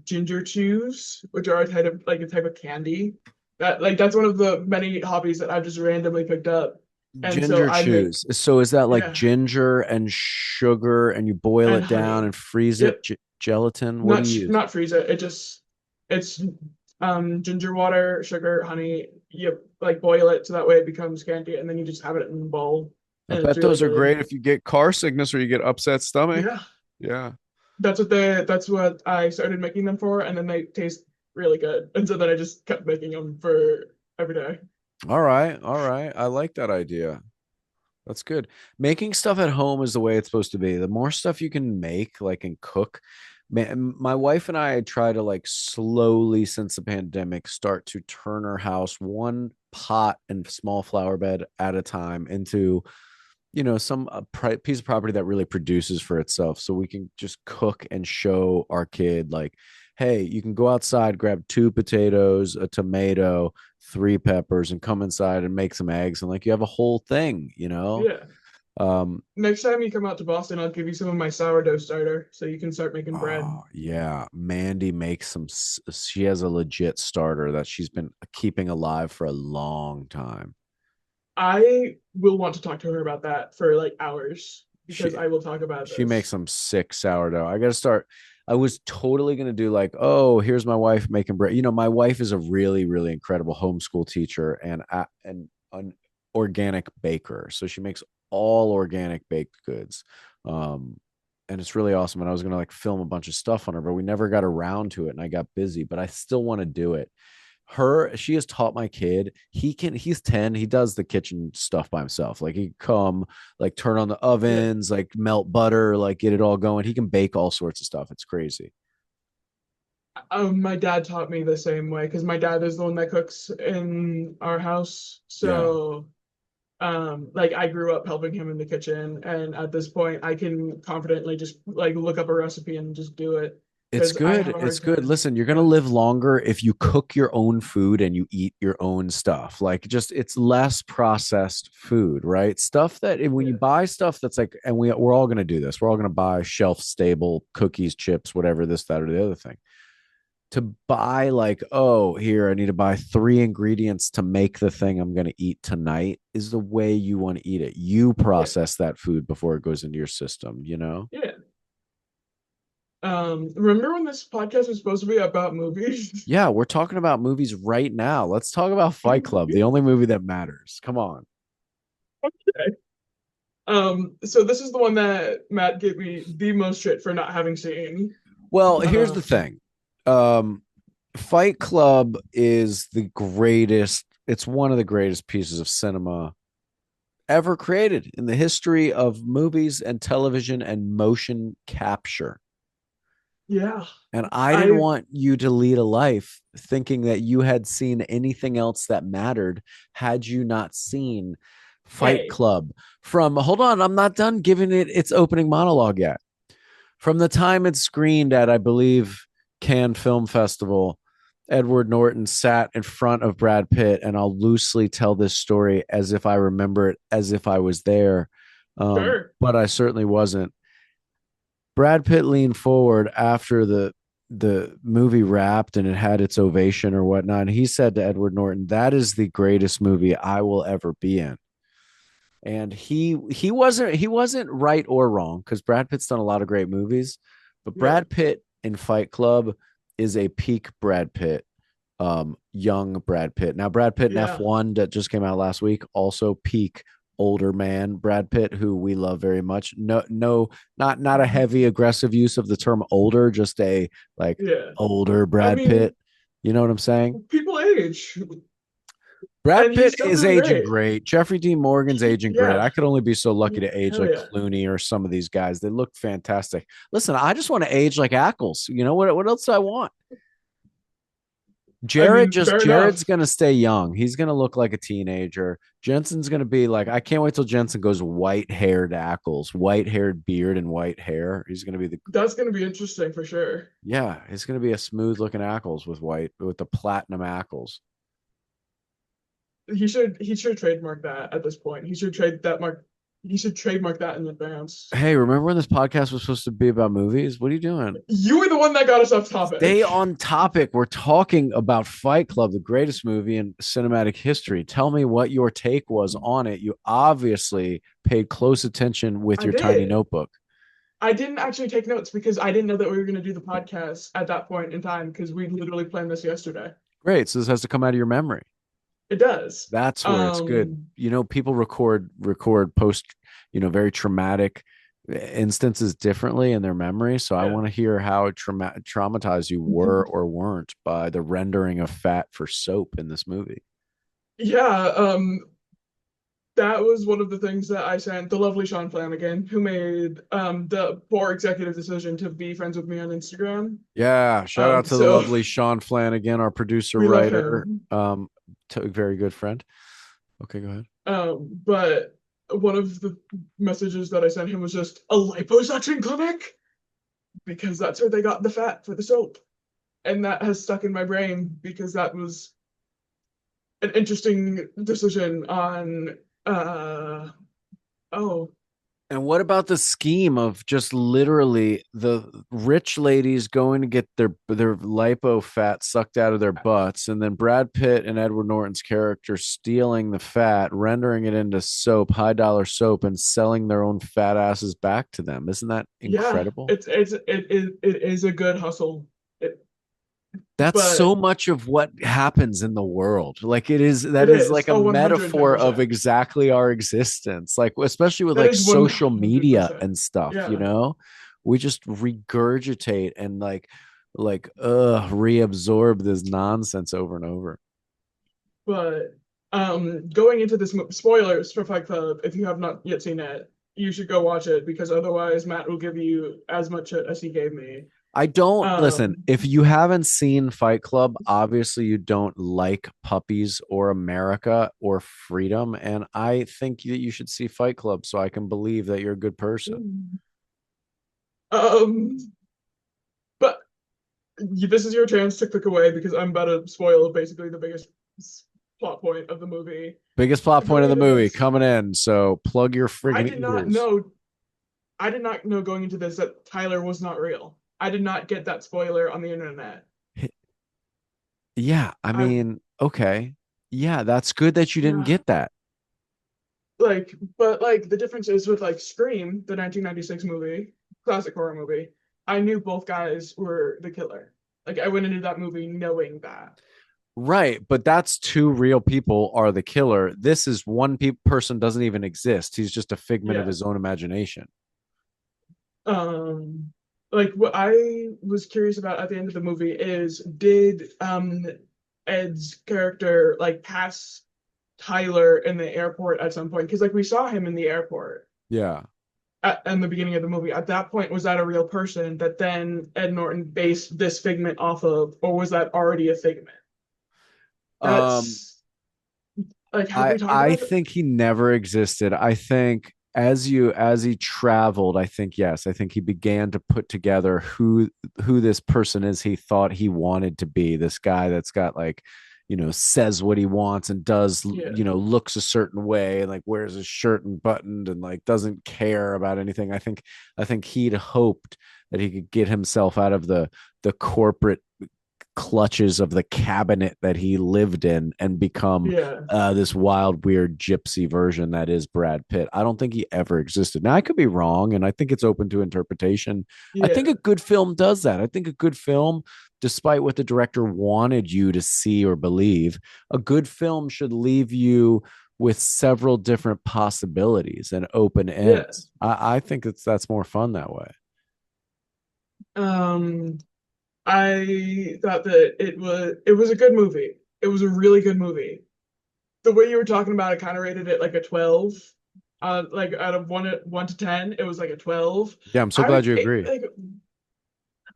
ginger chews, which are a type of candy. That's one of the many hobbies that I've just randomly picked up. And so Ginger I make chews. So is that like yeah, ginger and sugar and you boil and it down honey. and freeze it? Yep. Gelatin? What do Not you use? not freeze it. It's ginger water, sugar, honey. You like boil it so that way it becomes candy, and then you just have it in a bowl, I and it's bet really those are good. great if you get car sickness or you get upset stomach. Yeah, Yeah. that's what I started making them for, and then they taste really good, and so then I just kept making them for every day. All right. All right. I like that idea. That's good. Making stuff at home is the way it's supposed to be. The more stuff you can make, like and cook. My wife and I try to like slowly since the pandemic start to turn our house one pot and small flower bed at a time into, some piece of property that really produces for itself. So we can just cook and show our kid like, hey, you can go outside, grab 2 potatoes, a tomato, 3 peppers, and come inside and make some eggs. And like you have a whole thing. Yeah. Um, Next time you come out to Boston, I'll give you some of my sourdough starter so you can start making bread. oh yeah, Mandy makes she has a legit starter that she's been keeping alive for a long time. I will want to talk to her about that for like hours because She I will talk about she makes this. some sick sourdough. I got to start. I was totally going to do like, oh, here's my wife making bread. My wife is a really, really incredible homeschool teacher and an organic baker. So she makes all organic baked goods. Um, and it's really awesome. And I was going to like film a bunch of stuff on her, but we never got around to it and I got busy, but I still want to do it. She has taught my kid. He's 10. He does the kitchen stuff by himself. Like he come, like turn on the Yeah. ovens, like melt butter, like get it all going. He can bake all sorts of stuff. It's crazy. My dad taught me the same way because my dad is the one that cooks in our house. Yeah. So, like I grew up helping him in the kitchen, and at this point, I can confidently just like look up a recipe and just do it It's because I have good. a It's hard good. time. Listen, you're going to Yeah. live longer if you cook your own food and you eat your own stuff. Like just it's less processed food, right? Stuff that when you Yeah. buy stuff that's like and we're all going to do this. We're all going to buy shelf stable cookies, chips, whatever this that or the other thing. To buy like, oh, here I need to buy 3 ingredients to make the thing I'm going to eat tonight is the way you want to eat it. You Yeah. process that food before it goes into your system. Yeah. Remember when this podcast was supposed to be about movies? Yeah, we're talking about movies right now. Let's talk about Fight Club, the only movie that matters. Come on. Okay. So this is the one that Matt gave me the most shit for not having seen. Well, here's the Um, thing. Um, Fight Club is the greatest, it's one of the greatest pieces of cinema ever created in the history of movies and television and motion capture. yeah, And I didn't I want you to lead a life thinking that you had seen anything else that mattered had you not seen Fight hey, Club hold on, I'm not done giving it its opening monologue yet. From the time it screened at, I believe, Cannes Film Festival, Edward Norton sat in front of Brad Pitt, and I'll loosely tell this story as if I remember it, as if I was there, sure, but I certainly wasn't. Brad Pitt leaned forward after the movie wrapped and it had its ovation or whatnot. And he said to Edward Norton, "That is the greatest movie I will ever be in." And he wasn't right or wrong because Brad Pitt's done a lot of great movies, but yeah, Brad Pitt in Fight Club is a peak Brad Pitt, young Brad Pitt. Now Brad Pitt in yeah, F1 that just came out last week, also peak older man Brad Pitt, who we love very much. No, no, not a heavy aggressive use of the term older, just a like yeah. older I Brad Pitt. mean, You know what I'm saying? people age, Brad and he's Pitt still is doing aging great. great. Jeffrey Dean Morgan's aging great. Yeah, I could only be so lucky to age hell like yeah. Clooney or some of these guys. They look fantastic. Listen, I just want to age like Ackles. You know what? What else do I want? I mean, fair Jared's enough. gonna stay young. He's gonna look like a teenager. Jensen's gonna be like, I can't wait till Jensen goes white haired Ackles, white haired beard and white hair. He's gonna be That's gonna be interesting for sure. yeah, he's gonna be a smooth looking Ackles with the platinum Ackles. He should trademark that at this point. He should trademark that in advance. Hey, remember when this podcast was supposed to be about movies? What are you doing? You were the one that got us off topic. Stay on topic. We're talking about Fight Club, the greatest movie in cinematic history. Tell me what your take was on it. You obviously paid close attention with I your tiny did. notebook. I didn't actually take notes because I didn't know that we were going to do the podcast at that point in time because we literally planned this yesterday. Great. So this has to come out of your memory. It does. That's where it's good. Um, People record post, very traumatic instances differently in their memory. So I yeah. want to hear how traumatized you were or weren't by the rendering of fat for soap in this movie. Yeah, that was one of the things that I sent the lovely Sean Flanagan, who made the poor executive decision to be friends with me on Instagram. Yeah, shout out to the So lovely Sean Flanagan, our producer we love writer, him. very good friend. Okay, go ahead. But one of the messages that I sent him was just a liposuction clinic because that's where they got the fat for the soap. And that has stuck in my brain because that was an interesting decision on oh And what about the scheme of just literally the rich ladies going to get their lipo fat sucked out of their butts, and then Brad Pitt and Edward Norton's character stealing the fat, rendering it into soap, high dollar soap, and selling their own fat asses back to them? Isn't that yeah, incredible? it is a good hustle. That's so But much of what happens in the world. Like it is that it is is like a oh metaphor of 110%. exactly our existence. Like especially with That like is social media 100%. and stuff, Yeah. we just regurgitate and reabsorb this nonsense over and over. But going into this spoilers for Fight Club, if you have not yet seen it, you should go watch it because otherwise Matt will give you as much as he gave me. I don't listen. Um, If you haven't seen Fight Club, obviously you don't like puppies or America or freedom. And I think that you should see Fight Club so I can believe that you're a good person. um, but this is your chance to click away because I'm about to spoil basically the biggest plot point of the movie. Biggest plot point of Going the into movie this, coming in. So plug your I friggin' did not ears. know. I did not know going into this that Tyler was not real. I did not get that spoiler on the internet. Yeah, I I mean, okay. Yeah, that's good that you didn't yeah, get that. but like the difference is with like Scream, the 1996 movie, classic horror movie. I knew both guys were the killer. Like I went into that movie knowing that. Right, but that's two real people are the killer. This is one person doesn't even exist. He's just a figment of Yeah. his own imagination. Um, like what I was curious about at the end of the movie is did Ed's character like pass Tyler in the airport at some point? Because like we saw him in the airport Yeah. in the beginning of the movie. At that point, was that a real person that then Ed Norton based this figment off of, or was that already a figment? Um That's like, have I we talked I about it? think he never existed. I think as he traveled, I think yes, I think he began to put together who this person is he thought he wanted to be. This guy that's got says what he wants and does, Yeah, looks a certain way and like wears his shirt and buttoned and like doesn't care about anything. I think he'd hoped that he could get himself out of the corporate clutches of the cabinet that he lived in and become yeah, this wild, weird gypsy version that is Brad Pitt. I don't think he ever existed. Now, I could be wrong, and I think it's open to interpretation. I think a yeah, good film does that. I think a good film, despite what the director wanted you to see or believe, a good film should leave you with several different possibilities and open yeah. ends. I think that's more fun that way. Um, I thought that it was a good movie. It was a really good movie. The way you were talking about it kind of rated it like a 12. Like out of 1 to 10, it was like a 12. Yeah, I'm so I glad would you agree. like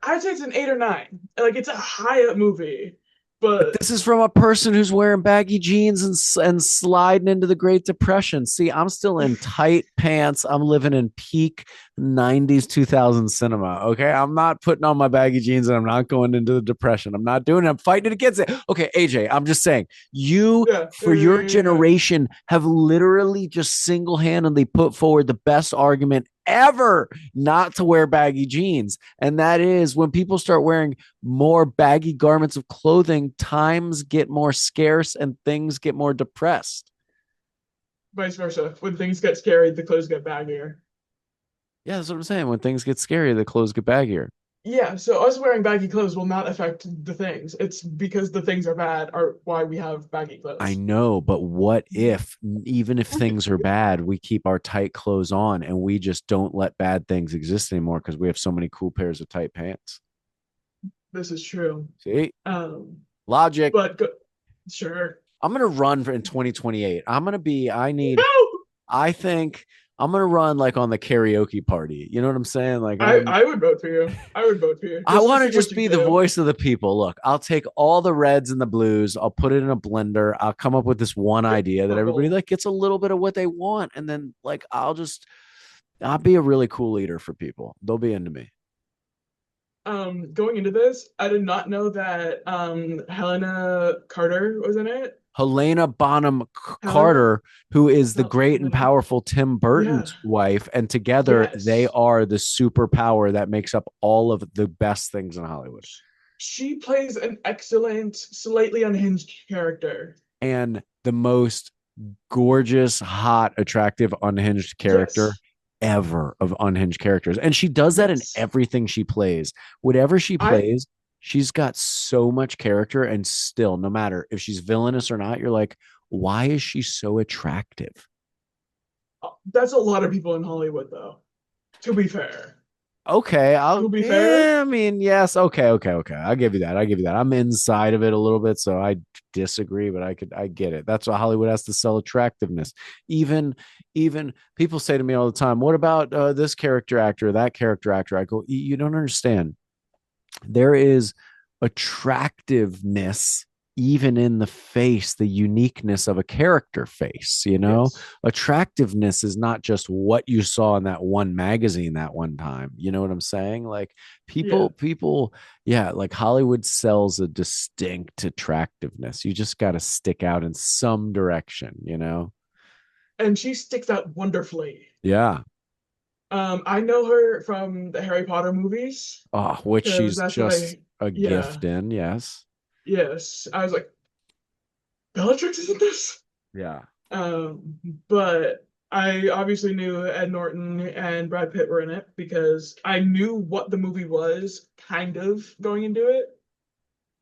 I'd say it's an 8 or 9. Like it's a high up movie, But but this is from a person who's wearing baggy jeans and sliding into the Great Depression. See, I'm still in tight pants. I'm living in peak 90s 2000 cinema. Okay. I'm not putting on my baggy jeans and I'm not going into the depression. I'm not doing it. I'm fighting it against it. Okay, AJ, I'm just saying, you yeah, yeah, for your yeah, yeah. generation have literally just single handedly put forward the best argument ever not to wear baggy jeans. And that is when people start wearing more baggy garments of clothing, times get more scarce and things get more depressed. Vice versa. When things get scary, the clothes get baggier. Yeah, that's what I'm saying. When things get scary, the clothes get baggier. Yeah, so us wearing baggy clothes will not affect the things. It's because the things are bad are why we have baggy I clothes. know, but what if, even if things are bad, we keep our tight clothes on and we just don't let bad things exist anymore because we have so many cool pairs of tight pants? This is true. See, Um, logic. but go, sure. I'm gonna run for in 2028. I'm gonna be. I need. No, I think I'm gonna run like on the karaoke party. You know what I'm saying? Like I I'm. I would vote for you. I would vote for you I just to want to see what just you be the do. voice of the people. Look, I'll take all the reds and the blues. I'll put it in a blender. I'll come up with this one Get idea that everybody purple. like gets a little bit of what they want, and then like I'll be a really cool leader for people. They'll be into me. Going into this, I did not know that Helena Carter was in it. Helena Bonham Helena, Carter, who is the great and Helena. powerful Tim Yeah. Burton's wife, and together they Yes. are the superpower that makes up all of the best things in Hollywood. She plays an excellent, slightly unhinged character. And the most gorgeous, hot, attractive, unhinged character Yes. ever of unhinged characters. And she does that in Yes. everything she plays. Whatever she I plays, she's got so much character. And still, no matter if she's villainous or not, you're like, why is she so attractive? That's a lot of people in Hollywood though. To be fair. Okay, To be fair, I mean, yes, okay. I'll give you that. I'll give you that. I'm inside of it a little bit, so I disagree, but I get it. That's what Hollywood has to sell attractiveness. Even, even people say to me all the time, "What about this character actor, that character actor?" I go, You don't understand. There is attractiveness even in the face, the uniqueness of a character face, you know? yes. Attractiveness is not just what you saw in that one magazine that one time. You know what I'm saying? Like Yeah. yeah, like Hollywood sells a distinct attractiveness. You just got to stick out in some direction, you know? And she sticks out wonderfully. Yeah. I know her from the Harry Potter movies Oh, which because she's that's what just a yeah, gift in. Yes. yes. I was like, Bellatrix is in this? Yeah. Um, but I obviously knew Ed Norton and Brad Pitt were in it because I knew what the movie was kind of going into it.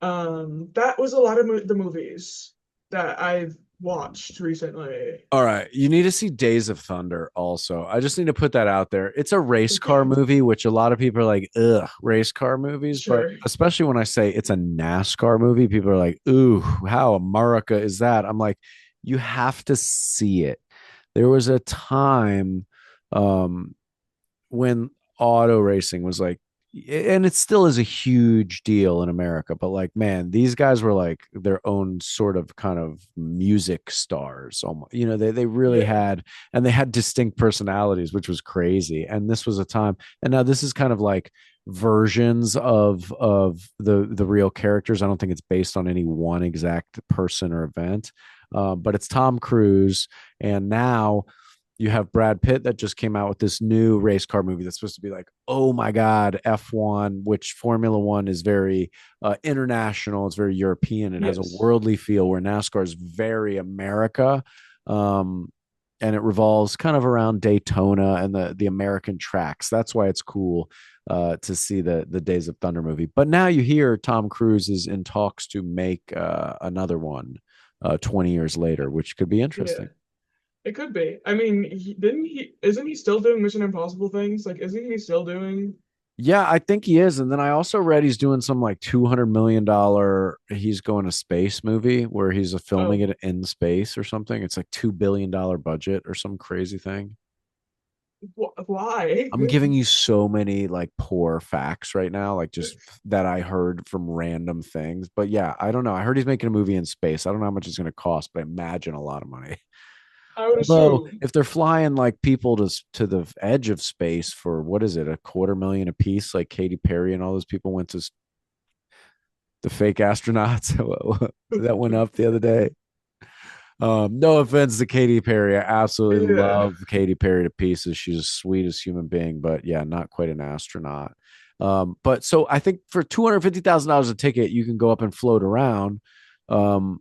That was a lot of the movies that I've watched recently. All right. You need to see Days of Thunder also. I just need to put that out there. It's a race car Okay, movie, which a lot of people are like, ugh, race car movies. But sure. especially when I say it's a NASCAR movie, people are like, ooh, how America is that? I'm like, you have to see it. There was a time um, when auto racing was like, and it still is a huge deal in America, but like, man, these guys were like their own sort of kind of music stars. Almost, you know, they really Yeah. had, and they had distinct personalities, which was crazy. And this was a time, and now this is kind of like versions of the real characters. I don't think it's based on any one exact person or event, but it's Tom Cruise, and now you have Brad Pitt that just came out with this new race car movie that's supposed to be like, oh my God, F1, which Formula One is very international. It's very European. It has a Yes. worldly feel where NASCAR is very America. Um, and it revolves kind of around Daytona and the American tracks. That's why it's cool to see the Days of Thunder movie. But now you hear Tom Cruise is in talks to make another one 20 years later, which could be Yeah. interesting. It could be. I mean, isn't he still doing Mission Impossible things? Like, isn't he still doing? Yeah, I think he is. And then I also read he's doing some like $200 million. He's going to space movie where he's filming Oh, it in space or something. It's like $2 billion budget or some crazy thing. why? I'm giving you so many like poor facts right now, like just that I heard from random things. But yeah, I don't know. I heard he's making a movie in space. I don't know how much it's going to cost, but I imagine a lot of money. I would Although assume. if they're flying like people to the edge of space for what is it, a quarter million a piece, like Katy Perry and all those people went to the fake astronauts that went up the other day. No offense to Katy Perry. I absolutely Yeah. love Katy Perry to pieces. She's the sweetest human being, but yeah, not quite an astronaut. But so I think for $250,000 a ticket, you can go up and float around. Um,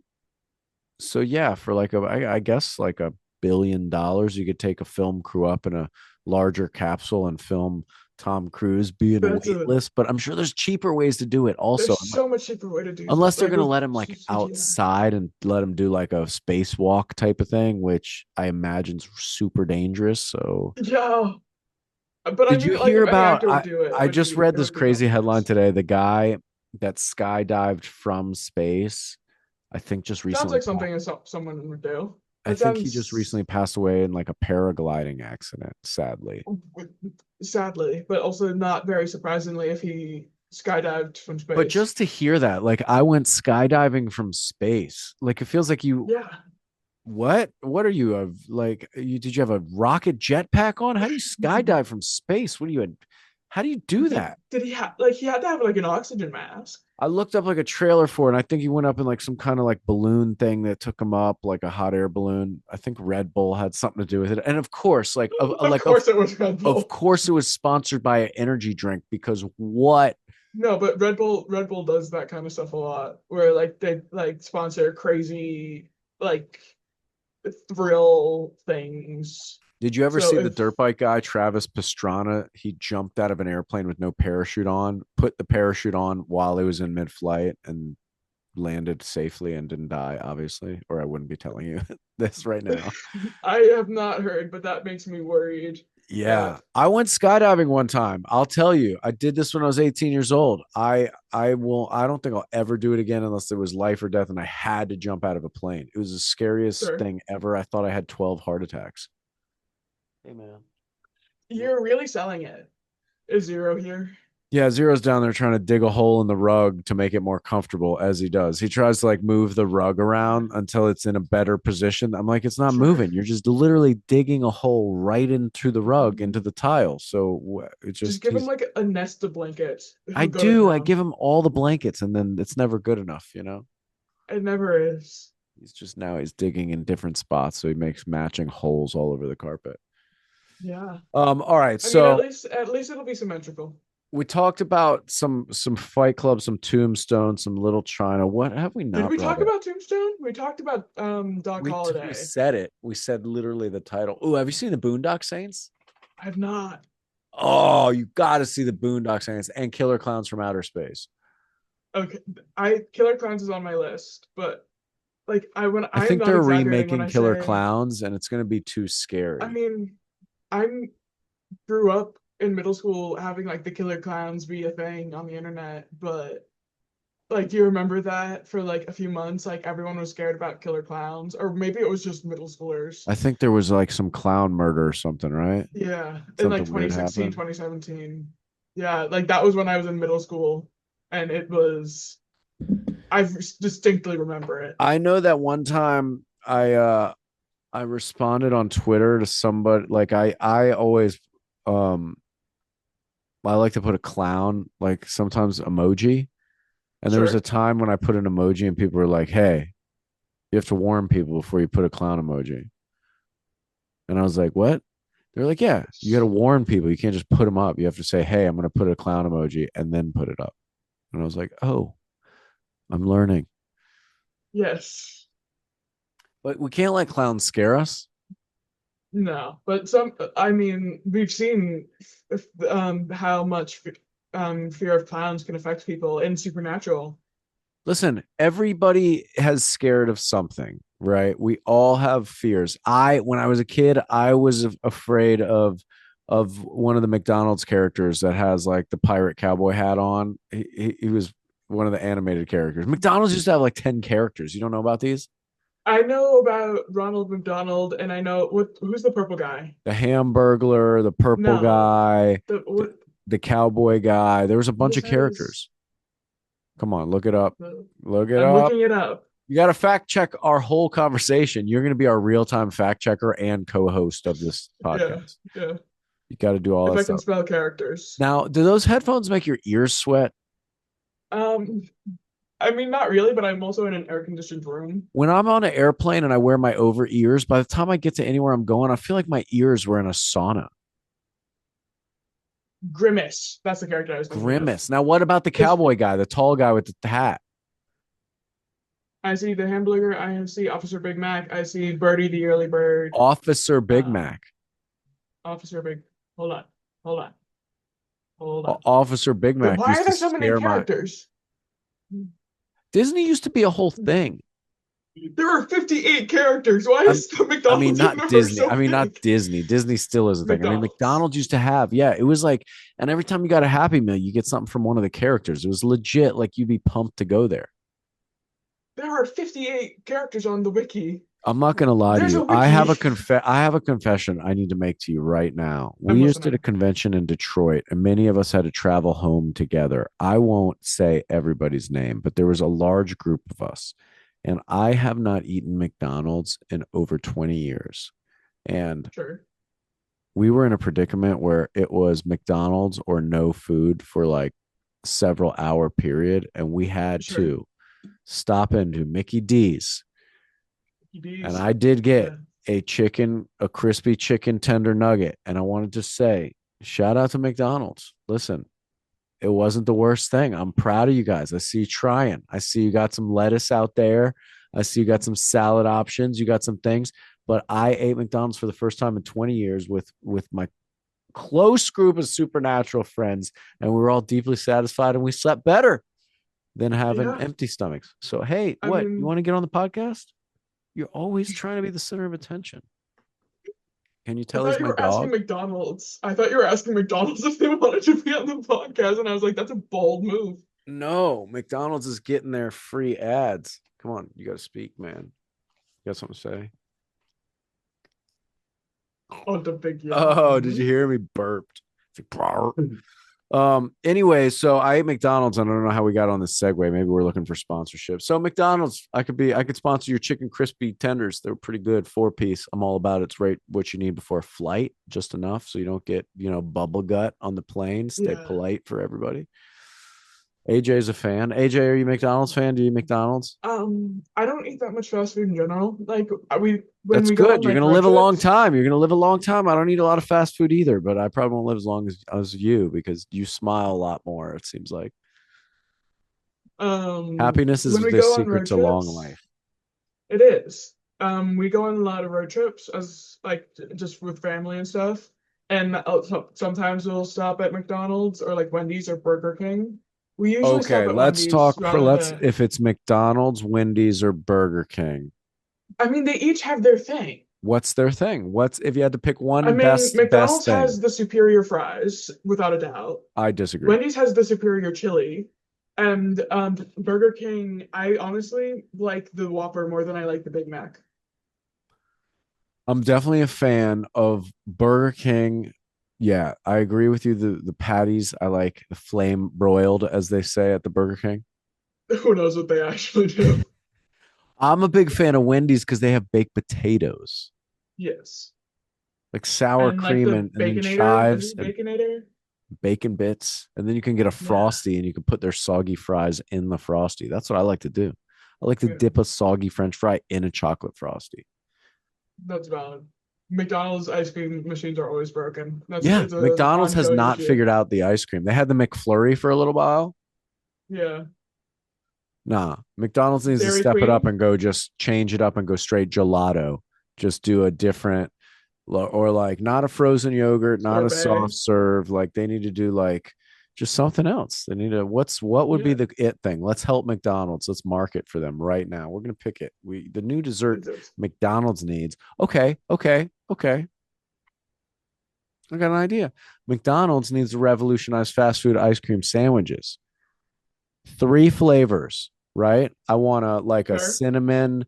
so yeah, for like I guess like $2 billion. You could take a film crew up in a larger capsule and film Tom Cruise being That's a weightless. But I'm sure there's cheaper ways to do it also. there's so much cheaper way to do that. Unless they're Like going to with let him like CGI. outside and let him do like a spacewalk type of thing, which I imagine is super dangerous. So, Yeah. But I did you mean, like, hear if any about? actor would do it, I just read it this would be crazy Tom headline Cruise. today. The guy that skydived from space, I think just Sounds recently like something that someone would do. I That think he just sounds recently passed away in like a paragliding accident, sadly. sadly, but also not very surprisingly if he skydived from But space. just to hear that, like I went skydiving from space. Like it feels like you Yeah. what? What are you of like you did you have a rocket jetpack on? How do you skydive from space? What do you how do you do that? Did he have like he had to have like an oxygen mask? I looked up like a trailer for it, and I think he went up in like some kind of like balloon thing that took him up, like a hot air balloon. I think Red Bull had something to do with it, and of course, Of course it was Red of Bull. course, it was sponsored by an energy drink because what? No, but Red Bull does that kind of stuff a lot, where like they like sponsor crazy like thrill things. Did you ever So see the if dirt bike guy, Travis Pastrana? He jumped out of an airplane with no parachute on, put the parachute on while he was in mid flight, and landed safely and didn't die, obviously, or I wouldn't be telling you this right now. I have not heard, but that makes me worried Yeah, that I went skydiving one time. I'll tell you, I did this when I was 18 years old. I don't think I'll ever do it again unless it was life or death and I had to jump out of a plane. It was the scariest sure, thing ever. I thought I had 12 heart attacks. Hey man. you're really selling it. Is zero here? Yeah, Zero's down there trying to dig a hole in the rug to make it more comfortable as he does. He tries to like move the rug around until it's in a better position. I'm like, it's not Sure. moving. You're just literally digging a hole right into the rug, into the tile. So it Just just, give him he's, like a nest of blankets. I He'll go to do. I town. give him all the blankets and then it's never good enough. It never is. He's just now he's digging in different spots. So he makes matching holes all over the carpet. Yeah. All right. I mean, So at least it'll be symmetrical. we talked about some Fight Club, some Tombstone, some Little China. What have we Did not we brought talk up? about Tombstone? We talked about Doc We Holliday. said it. We said literally the title. Oh, have you seen the Boondock Saints? I've not. Oh, you got to see the Boondock Saints and Killer Clowns from Outer Space. Okay, I Killer Clowns is on my list, but like I I am think not they're exaggerating when remaking I Killer say Clowns, and it's going to be too I scary. mean I'm grew up in middle school having like the Killer Clowns be a thing on the internet, but like do you remember that for like a few months like everyone was scared about Killer Clowns or maybe it was just middle schoolers. I think there was like some clown murder or something, right? Yeah, in like Something weird 2016, happened. 2017. Yeah, like that was when I was in middle school and it was I distinctly remember it. I know that one time I responded on Twitter to somebody like I always um I like to put a clown like sometimes emoji. And there was a Sure. time when I put an emoji and people were like, "Hey, you have to warn people before you put a clown emoji." And I was like, "What?" They're like, "Yeah, you got to warn people. You can't just put them up. You have to say, 'Hey, I'm going to put a clown emoji' and then put it up." And I was like, "Oh, I'm learning." Yes. But we can't let clowns scare us. No, but some, I mean, we've seen how much fear of clowns can affect people in Supernatural. Listen, everybody has scared of something, right? We all have fears. When I was a kid, I was afraid of one of the McDonald's characters that has like the pirate cowboy hat on. He was one of the animated characters. McDonald's used to have like 10 characters. You don't know about these? I know about Ronald McDonald, and I know who's the purple guy? The Hamburglar, the purple No, guy, the the, what the cowboy guy. There was a bunch his of head is. characters. Come on, look it up. Look it I'm up. looking it up. You got to fact check our whole conversation. You're going to be our real time fact checker and co host of this Yeah, podcast. yeah. You got to do all If that I can stuff. spell characters. Now, do those headphones make your ears sweat? Um, I mean, not really, but I'm also in an air-conditioned room. When I'm on an airplane and I wear my over ears, by the time I get to anywhere I'm going, I feel like my ears were in a sauna. Grimace. That's the character I was thinking of. Grimace. Now, what about the Because cowboy guy, the tall guy with the hat? I see the Hamburger. I see Officer Big Mac. I see Birdie the Early Bird. Officer Big Um, Mac. Officer Big. Hold on. Hold on. Hold on. Officer Big Mac Why used are to there so many scare my. characters? Disney used to be a whole thing. There are 58 characters. Why I'm is the I mean McDonald's not universe Disney. so I mean not big? Disney. Disney still is a thing. I mean McDonald's. McDonald's used to have, yeah, it was like, and every time you got a Happy Meal, you get something from one of the characters. It was legit like you'd be pumped to go there. There are 58 characters on the wiki. I'm not gonna lie to There's you. a wiki. I have a confession I need to make to you right now. I'm We just did a listening. convention in Detroit, and many of us had to travel home together. I won't say everybody's name, but there was a large group of us, and I have not eaten McDonald's in over 20 years. And Sure. we were in a predicament where it was McDonald's or no food for like several hour period, and we had Sure. to stop into Mickey D's, and These. I did get Yeah. a crispy chicken tender nugget. And I wanted to say, shout out to McDonald's. Listen, it wasn't the worst thing. I'm proud of you guys. I see you trying. I see you got some lettuce out there. I see you got some salad options. You got some things. But I ate McDonald's for the first time in 20 years with my close group of supernatural friends, and we were all deeply satisfied, and we slept better than having Yeah. empty stomachs. So hey, I what? You mean, want to get on the podcast? You're always trying to be the center of attention. Can you I tell thought he's you my were asking dog? McDonald's. I thought you were asking McDonald's if they wanted to be on the podcast, and I was like, that's a bold move. No, McDonald's is getting their free ads. Come on, you got to speak, man. You got something to say? Oh, the big Oh, did you yawn. hear me burped? It's like, "Brr." Anyway, so I ate McDonald's. And I don't know how we got on this segue. Maybe we're looking for sponsorship. So McDonald's, I could sponsor your chicken crispy tenders. They're pretty good, 4 piece. I'm all about it. It's right what you need before a flight, just enough so you don't get, bubble gut on the plane. Stay Yeah. polite for everybody. AJ's a fan. AJ, are you a McDonald's fan? Do you eat McDonald's? I don't eat that much fast food in general. Like we when That's we go on good. You're like gonna road live a long trips, time. You're gonna live a long time. I don't eat a lot of fast food either, but I probably won't live as long as you because you smile a lot more. It seems like happiness is when we the go on secret road to long trips, life. it is. We go on a lot of road trips as like just with family and stuff. And sometimes we'll stop at McDonald's or like Wendy's or Burger King. We usually stop Okay, at let's Wendy's talk for rather let's than, if it's McDonald's, Wendy's, or Burger King. I mean, they each have their thing. What's their thing? What's if you had to pick I one mean, best McDonald's thing? has the superior fries, without a doubt. I disagree. Wendy's has the superior chili. And Burger King, I honestly like the Whopper more than I like the Big Mac. I'm definitely a fan of Burger King. Yeah, I agree with you. The patties, I like the flame broiled, as they say at the Burger King. Who knows what they actually do? I'm a big fan of Wendy's because they have baked potatoes, Yes. like sour And like cream the and then Baconator, is chives it and Baconator? bacon bits. And then you can get a Yeah. frosty and you can put their soggy fries in the frosty. That's what I like to do. I like to Yeah. dip a soggy French fry in a chocolate frosty. That's valid. McDonald's ice cream machines are always broken. Yeah, It's an McDonald's has ongoing not issue. figured out the ice cream. They had the McFlurry for a little while. Yeah. Nah, McDonald's needs to Dairy step it up Queen, and go just change it up and go straight gelato. Just do a different or like not a frozen yogurt, not a soft sorbet. serve. Like they need to do like just something else. They need to what would be Yeah. the it thing? Let's help McDonald's. Let's market for them right now. We're gonna pick it. We the new dessert It's McDonald's needs. Okay. I got an idea. McDonald's needs to revolutionize fast food ice cream sandwiches. 3 flavors, right? I want a fair. cinnamon,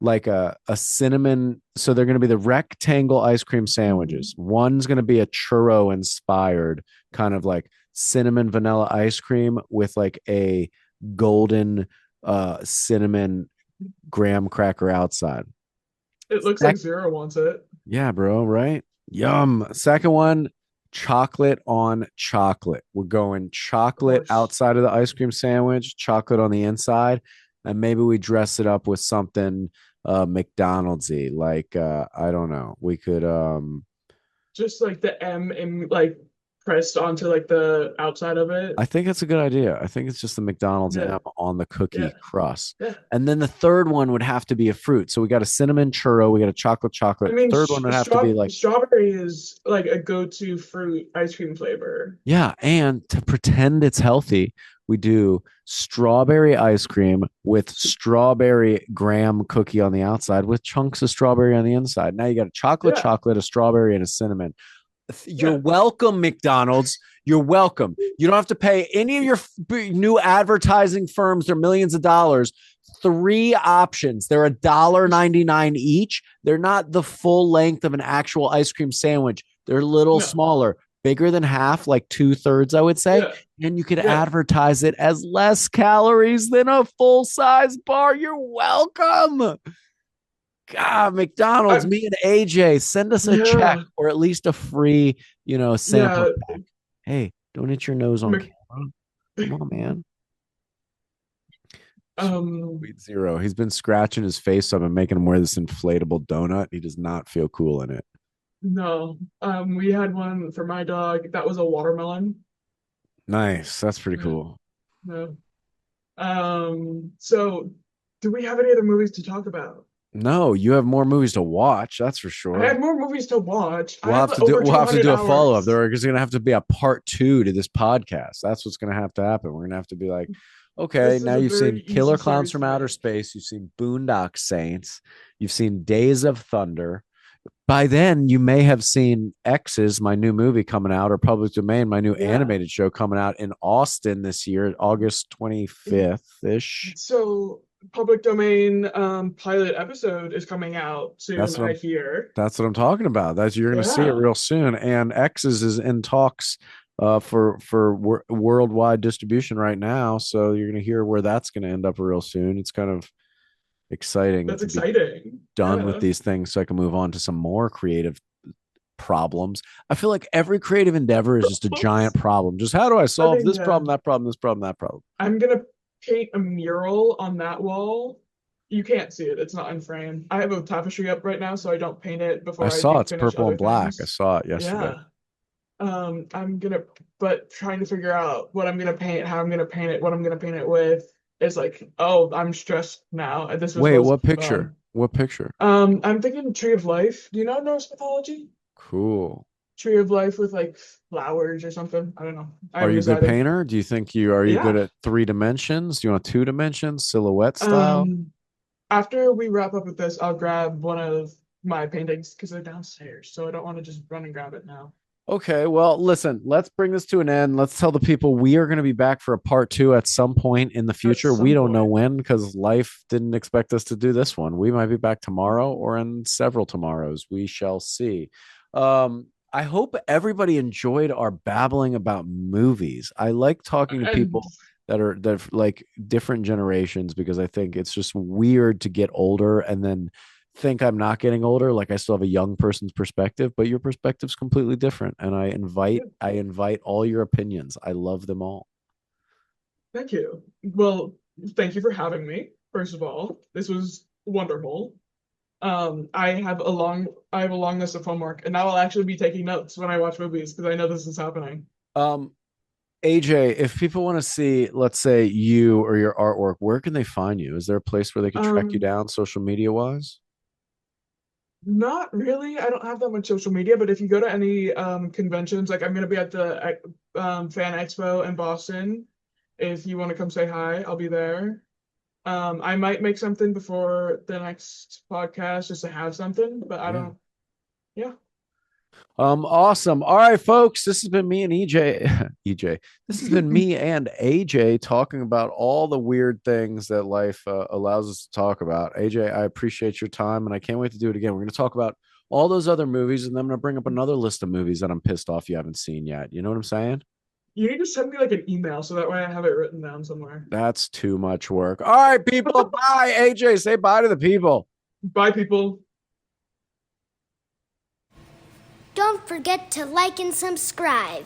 like a cinnamon. So they're going to be the rectangle ice cream Mhm. sandwiches. One's going to be a churro inspired kind of like cinnamon vanilla ice cream with like a golden cinnamon graham cracker outside. It looks like Sec- Zero wants it. yeah, bro, right? Yum. Second one, chocolate on chocolate. We're going Of chocolate course. outside of the ice cream sandwich, chocolate on the inside, and maybe we dress it up with something McDonald'sy, like I don't know. We could Just like the M in like pressed onto like the outside of it. I think it's a good idea. I think it's just the McDonald's Yeah, M on the cookie yeah, crust. yeah. And then the third one would have to be a fruit. So we got a cinnamon churro, we got a chocolate I chocolate. mean, Third one would have to be like, strawberry is like a go-to fruit ice cream flavor. yeah, and to pretend it's healthy, we do strawberry ice cream with strawberry graham cookie on the outside with chunks of strawberry on the inside. Now you got a chocolate Yeah, chocolate, a strawberry, and a cinnamon. You're yeah. welcome, McDonald's. You're welcome. You don't have to pay any of your new advertising firms their millions of dollars. Three options. They're $1.99 each. They're not the full length of an actual ice cream sandwich. They're a little No, smaller, bigger than half, like 2/3, I would say. yeah, And you could yeah. advertise it as less calories than a full size bar. You're welcome. God, McDonald's, I, me and AJ, send us a check yeah, or at least a free, sampler yeah. pack. Hey, don't hit your nose on Mc- camera. Come on, man. Um, Sweet zero. He's been scratching his face up and making him wear this inflatable donut. He does not feel cool in it. no. We had one for my dog that was a watermelon. Nice. That's pretty Yeah, cool. no. So do we have any other movies to talk about? No, you have more movies to watch. That's for I have sure. more movies to watch. I We'll have have to do over we'll have to 200 do a follow up. hours. There is going to have to be a part two to this podcast. That's what's going to happen. We're going to have to be like, okay, This now is a you've very seen Killer easy Clowns series from to Outer make. Space, you've seen Boondock Saints, you've seen Days of Thunder. By then, you may have seen X's, my new movie coming out, or Public Domain, my new Yeah. animated show coming out in Austin this year, August 25th ish. So public domain pilot episode is coming out soon, That's what I I'm hear. That's what I'm talking about. That's you're going to see it Yeah. real soon. And X's is in talks for worldwide distribution right now. So you're going to hear where that's going to end up real soon. It's kind of exciting That's to be exciting. done with Yeah. these things so I can move on to some more creative problems. I feel like every creative endeavor is just a giant Whoops. problem. Just how do I I solve think this problem, that problem, this problem, that problem? I'm gonna paint a mural on that wall. You can't see it, it's not in frame. I have a tapestry up right now, so I don't paint it I before I saw do it's finish purple other and black. I things. saw it yesterday. Yeah. I'm gonna, but trying to figure out what I'm gonna paint, how I'm gonna paint it, what I'm gonna paint it with is like, oh, I'm stressed now. This was Wait, supposed to what be picture? fun. What picture? I'm thinking Tree of Life. Do you know Norse mythology? Cool. Tree of Life with like flowers or something. I don't know. I Are haven't you a good decided. painter? Do you think you good Yeah. at 3 dimensions? Do you want 2 dimensions, silhouette style? Um, After we wrap up with this, I'll grab one of my paintings because they're downstairs, so I don't want to just run and grab it now. Okay, well, listen, let's bring this to an end. Let's tell the people we are going to be back for a part two at some point in the At future. We some don't know point. when because life didn't expect us to do this one. We might be back tomorrow or in several tomorrows. We shall see. I hope everybody enjoyed our babbling about movies. I like talking to And people that are like different generations because I think it's just weird to get older and then think I'm not getting older, like I still have a young person's perspective, but your perspective's completely different. And yeah, I invite all your opinions. I love them all. thank you. Well, thank you for having me, first of all. This was wonderful. I have a long list of homework, and I will actually be taking notes when I watch movies because I know this is happening. Um, AJ, if people want to see, let's say you or your artwork, where can they find you? Is there a place where they could track you Um, down social media wise? Not really. I don't have that much social media, but if you go to any conventions, like I'm gonna be at the Fan Expo in Boston. If you want to come say hi, I'll be there. I might make something before the next podcast just to have something, but I Yeah. don't. Yeah. Awesome. All right, folks. This has been me and EJ. EJ. This has been me and AJ talking about all the weird things that life allows us to talk about. AJ, I appreciate your time, and I can't wait to do it again. We're going to talk about all those other movies, and then I'm going to bring up another list of movies that I'm pissed off you haven't seen yet. You know what I'm saying? You need to send me like an email so that way I have it written down somewhere. That's too much work. All right, people. Bye. AJ, say bye to the people. Bye, people. Don't forget to like and subscribe.